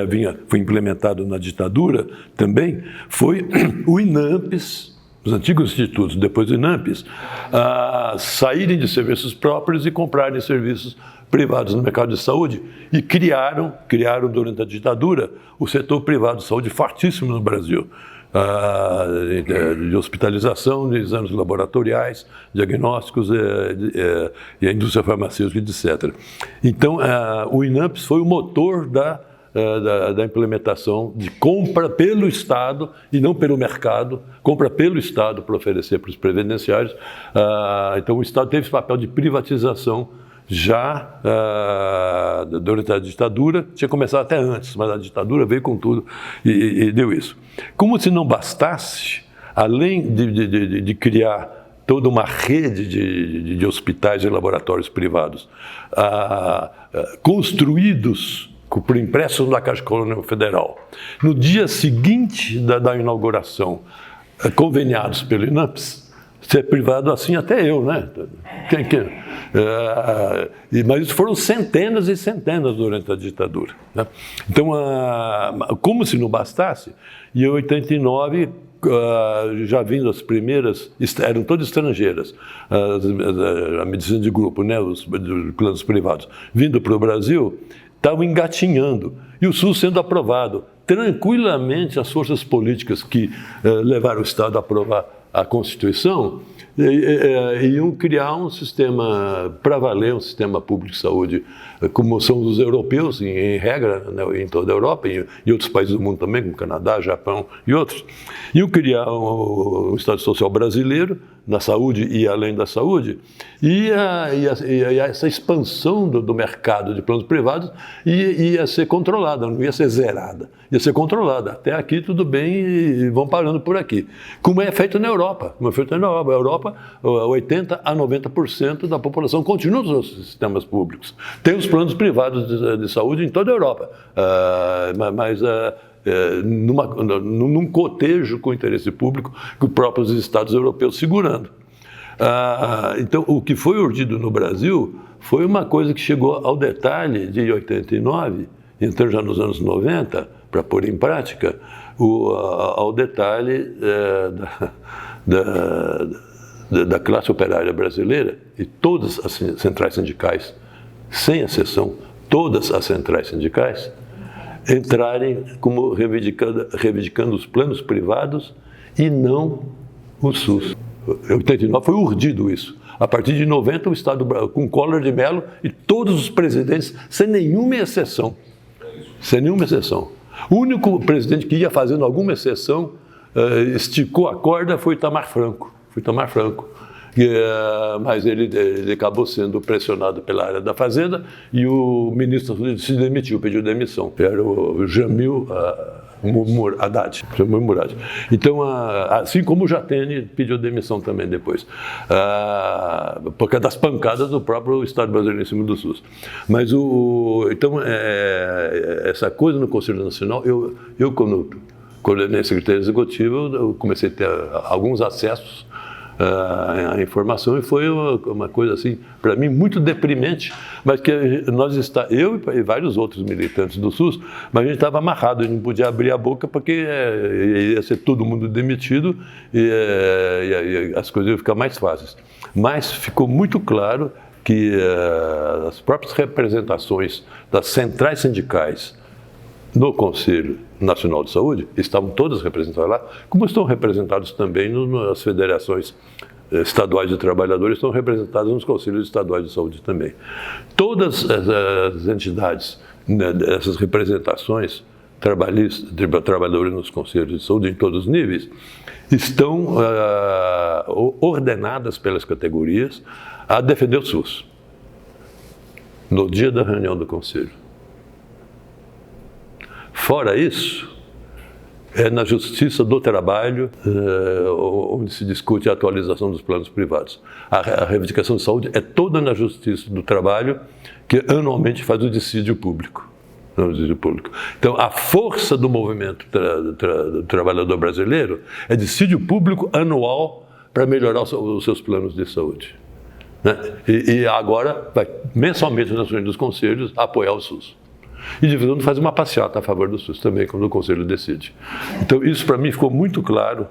foi implementado na ditadura também foi o INAMPES, os antigos institutos, depois do INAMPES, saírem de serviços próprios e comprarem serviços privados no mercado de saúde e criaram durante a ditadura o setor privado de saúde fortíssimo no Brasil. De hospitalização, de exames laboratoriais, diagnósticos e a indústria farmacêutica, etc. Então, o INAMPES foi o motor da implementação de compra pelo Estado e não pelo mercado, compra pelo Estado para oferecer para os previdenciários. Então, o Estado teve esse papel de privatização já durante a ditadura, tinha começado até antes, mas a ditadura veio com tudo e deu isso. Como se não bastasse, além de criar toda uma rede de hospitais e laboratórios privados construídos por empréstimos da Caixa Econômica Federal, no dia seguinte da inauguração, conveniados pelo INAMPES, ser privado assim, até eu, né? Mas isso foram centenas e centenas durante a ditadura, né? Então, como se não bastasse, em 89, já vindo as primeiras, eram todas estrangeiras, a medicina de grupo, né? Os planos privados, vindo para o Brasil, estavam engatinhando, e o SUS sendo aprovado. Tranquilamente, as forças políticas que levaram o Estado a aprovar a Constituição iam criar um sistema para valer, um sistema público de saúde, como são os europeus, em regra, né, em toda a Europa, e em outros países do mundo também, como Canadá, Japão e outros. Iam criar um Estado Social brasileiro, na saúde e além da saúde, e essa expansão do mercado de planos privados ia ser controlada, não ia ser zerada, ia ser controlada. Até aqui tudo bem e vão parando por aqui. Como é feito na Europa. A Europa, 80% a 90% da população continua nos sistemas públicos. Tem os planos privados de saúde em toda a Europa, mas num cotejo com o interesse público que os próprios Estados europeus segurando. Então, o que foi urdido no Brasil foi uma coisa que chegou ao detalhe de 89, entrando já nos anos 90, para pôr em prática, ao detalhe da classe operária brasileira, e todas as centrais sindicais, sem exceção, todas as centrais sindicais, entrarem como reivindicando os planos privados e não o SUS. Em 89 foi urdido isso. A partir de 90, o Estado, com Collor de Mello e todos os presidentes, sem nenhuma exceção. O único presidente que ia fazendo alguma exceção, esticou a corda, foi Itamar Franco. mas ele acabou sendo pressionado pela área da Fazenda e o ministro se demitiu, pediu demissão. Era o Jamil Haddad. Então, assim como o Jatene pediu demissão também depois, por causa das pancadas do próprio Estado brasileiro em cima do SUS. Mas, então, essa coisa no Conselho Nacional, eu quando coordenei a Secretaria Executiva, eu comecei a ter alguns acessos a informação e foi uma coisa assim, para mim, muito deprimente, mas que eu e vários outros militantes do SUS, mas a gente estava amarrado, a gente não podia abrir a boca porque ia ser todo mundo demitido e as coisas iam ficar mais fáceis. Mas ficou muito claro que as próprias representações das centrais sindicais no Conselho Nacional de Saúde, estavam todas representadas lá, como estão representados também nas federações estaduais de trabalhadores, estão representadas nos Conselhos Estaduais de Saúde também. Todas as entidades, essas representações trabalhistas, trabalhadores nos Conselhos de Saúde, em todos os níveis, estão ordenadas pelas categorias a defender o SUS, no dia da reunião do Conselho. Fora isso, é na Justiça do Trabalho, onde se discute a atualização dos planos privados. A reivindicação de saúde é toda na Justiça do Trabalho, que anualmente faz o dissídio público. Então, a força do movimento do trabalhador brasileiro é dissídio público anual para melhorar os seus planos de saúde. Né? E agora vai mensalmente nas reuniões dos conselhos apoiar o SUS. E de vez em quando faz uma passeata a favor do SUS também, quando o Conselho decide. Então, isso para mim ficou muito claro,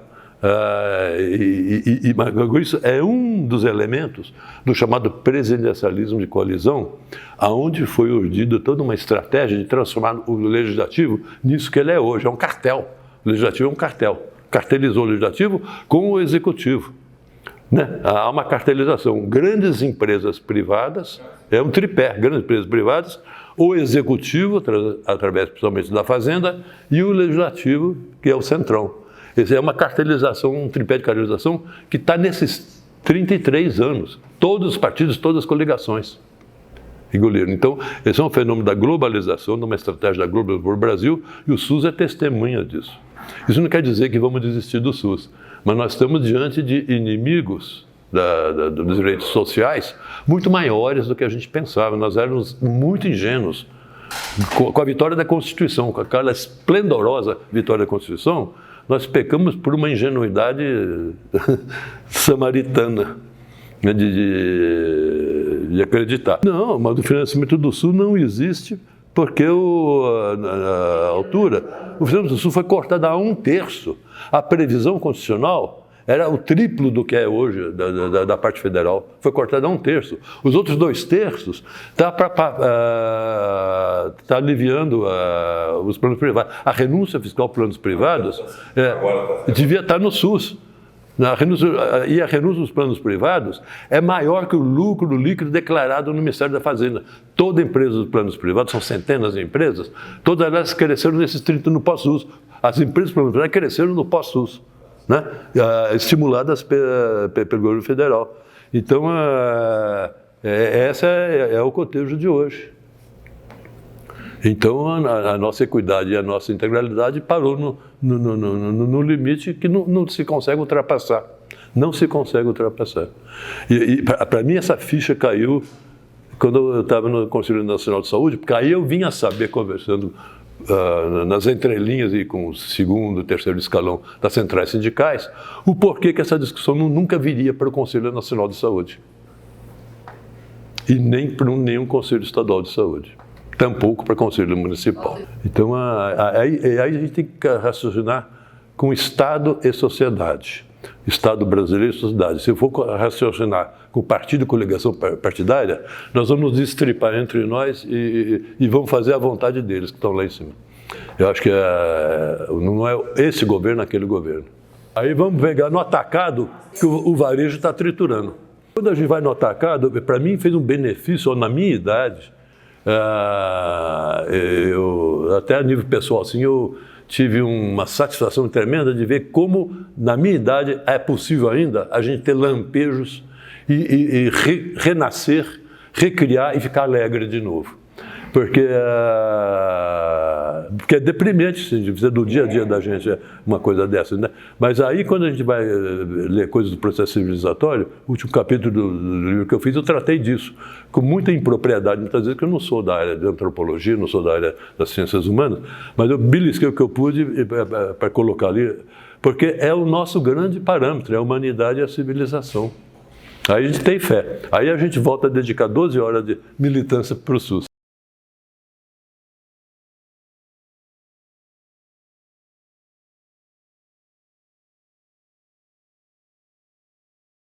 isso é um dos elementos do chamado presidencialismo de coalizão, aonde foi urdida toda uma estratégia de transformar o Legislativo nisso que ele é hoje, é um cartel. O Legislativo é um cartel. Cartelizou o Legislativo com o Executivo. Né? Há uma cartelização. Grandes empresas privadas, é um tripé, grandes empresas privadas, o Executivo, através principalmente da Fazenda, e o Legislativo, que é o Centrão. Essa é uma cartelização, um tripé de cartelização que está nesses 33 anos. Todos os partidos, todas as coligações engoliram. Então, esse é um fenômeno da globalização, de uma estratégia da globalização para o Brasil, e o SUS é testemunha disso. Isso não quer dizer que vamos desistir do SUS, mas nós estamos diante de inimigos dos direitos sociais muito maiores do que a gente pensava. Nós éramos muito ingênuos. Com a vitória da Constituição, com aquela esplendorosa vitória da Constituição, nós pecamos por uma ingenuidade samaritana, né, de acreditar. Não, mas o financiamento do SUS não existe porque a altura, o financiamento do SUS foi cortado a 1/3. A previsão constitucional era o triplo do que é hoje da parte federal. Foi cortado a 1/3. Os outros 2/3 tá aliviando os planos privados. A renúncia fiscal aos planos privados devia estar no SUS. A renúncia dos planos privados é maior que o lucro líquido declarado no Ministério da Fazenda. Toda empresa dos planos privados, são centenas de empresas, todas elas cresceram nesses 30 no pós-SUS. As empresas dos planos privados cresceram no pós-SUS, né? Estimuladas pelo governo federal. Então, essa é o cotejo de hoje. Então, a nossa equidade e a nossa integralidade parou no limite que não se consegue ultrapassar. Não se consegue ultrapassar. E para mim, essa ficha caiu quando eu estava no Conselho Nacional de Saúde, porque aí eu vinha saber, conversando nas entrelinhas e com o segundo, terceiro escalão das centrais sindicais, o porquê que essa discussão nunca viria para o Conselho Nacional de Saúde. E nem para nenhum Conselho Estadual de Saúde. Tampouco para o Conselho Municipal. Então, aí a gente tem que raciocinar com Estado e sociedade. Estado brasileiro e sociedade. Se for raciocinar com partido e coligação partidária, nós vamos nos destripar entre nós e vamos fazer a vontade deles que estão lá em cima. Eu acho que não é esse governo, aquele governo. Aí vamos pegar no atacado que o varejo está triturando. Quando a gente vai no atacado, para mim fez um benefício, na minha idade, até a nível pessoal, assim, eu tive uma satisfação tremenda de ver como, na minha idade, é possível ainda a gente ter lampejos e renascer, recriar e ficar alegre de novo. Porque é deprimente do dia a dia da gente uma coisa dessa, né? Mas aí, quando a gente vai ler coisas do processo civilizatório, o último capítulo do livro que eu fiz, eu tratei disso, com muita impropriedade, muitas vezes, que eu não sou da área de antropologia, não sou da área das ciências humanas, mas eu belisquei o que eu pude para colocar ali, porque é o nosso grande parâmetro, é a humanidade e a civilização. Aí a gente tem fé. Aí a gente volta a dedicar 12 horas de militância para o SUS.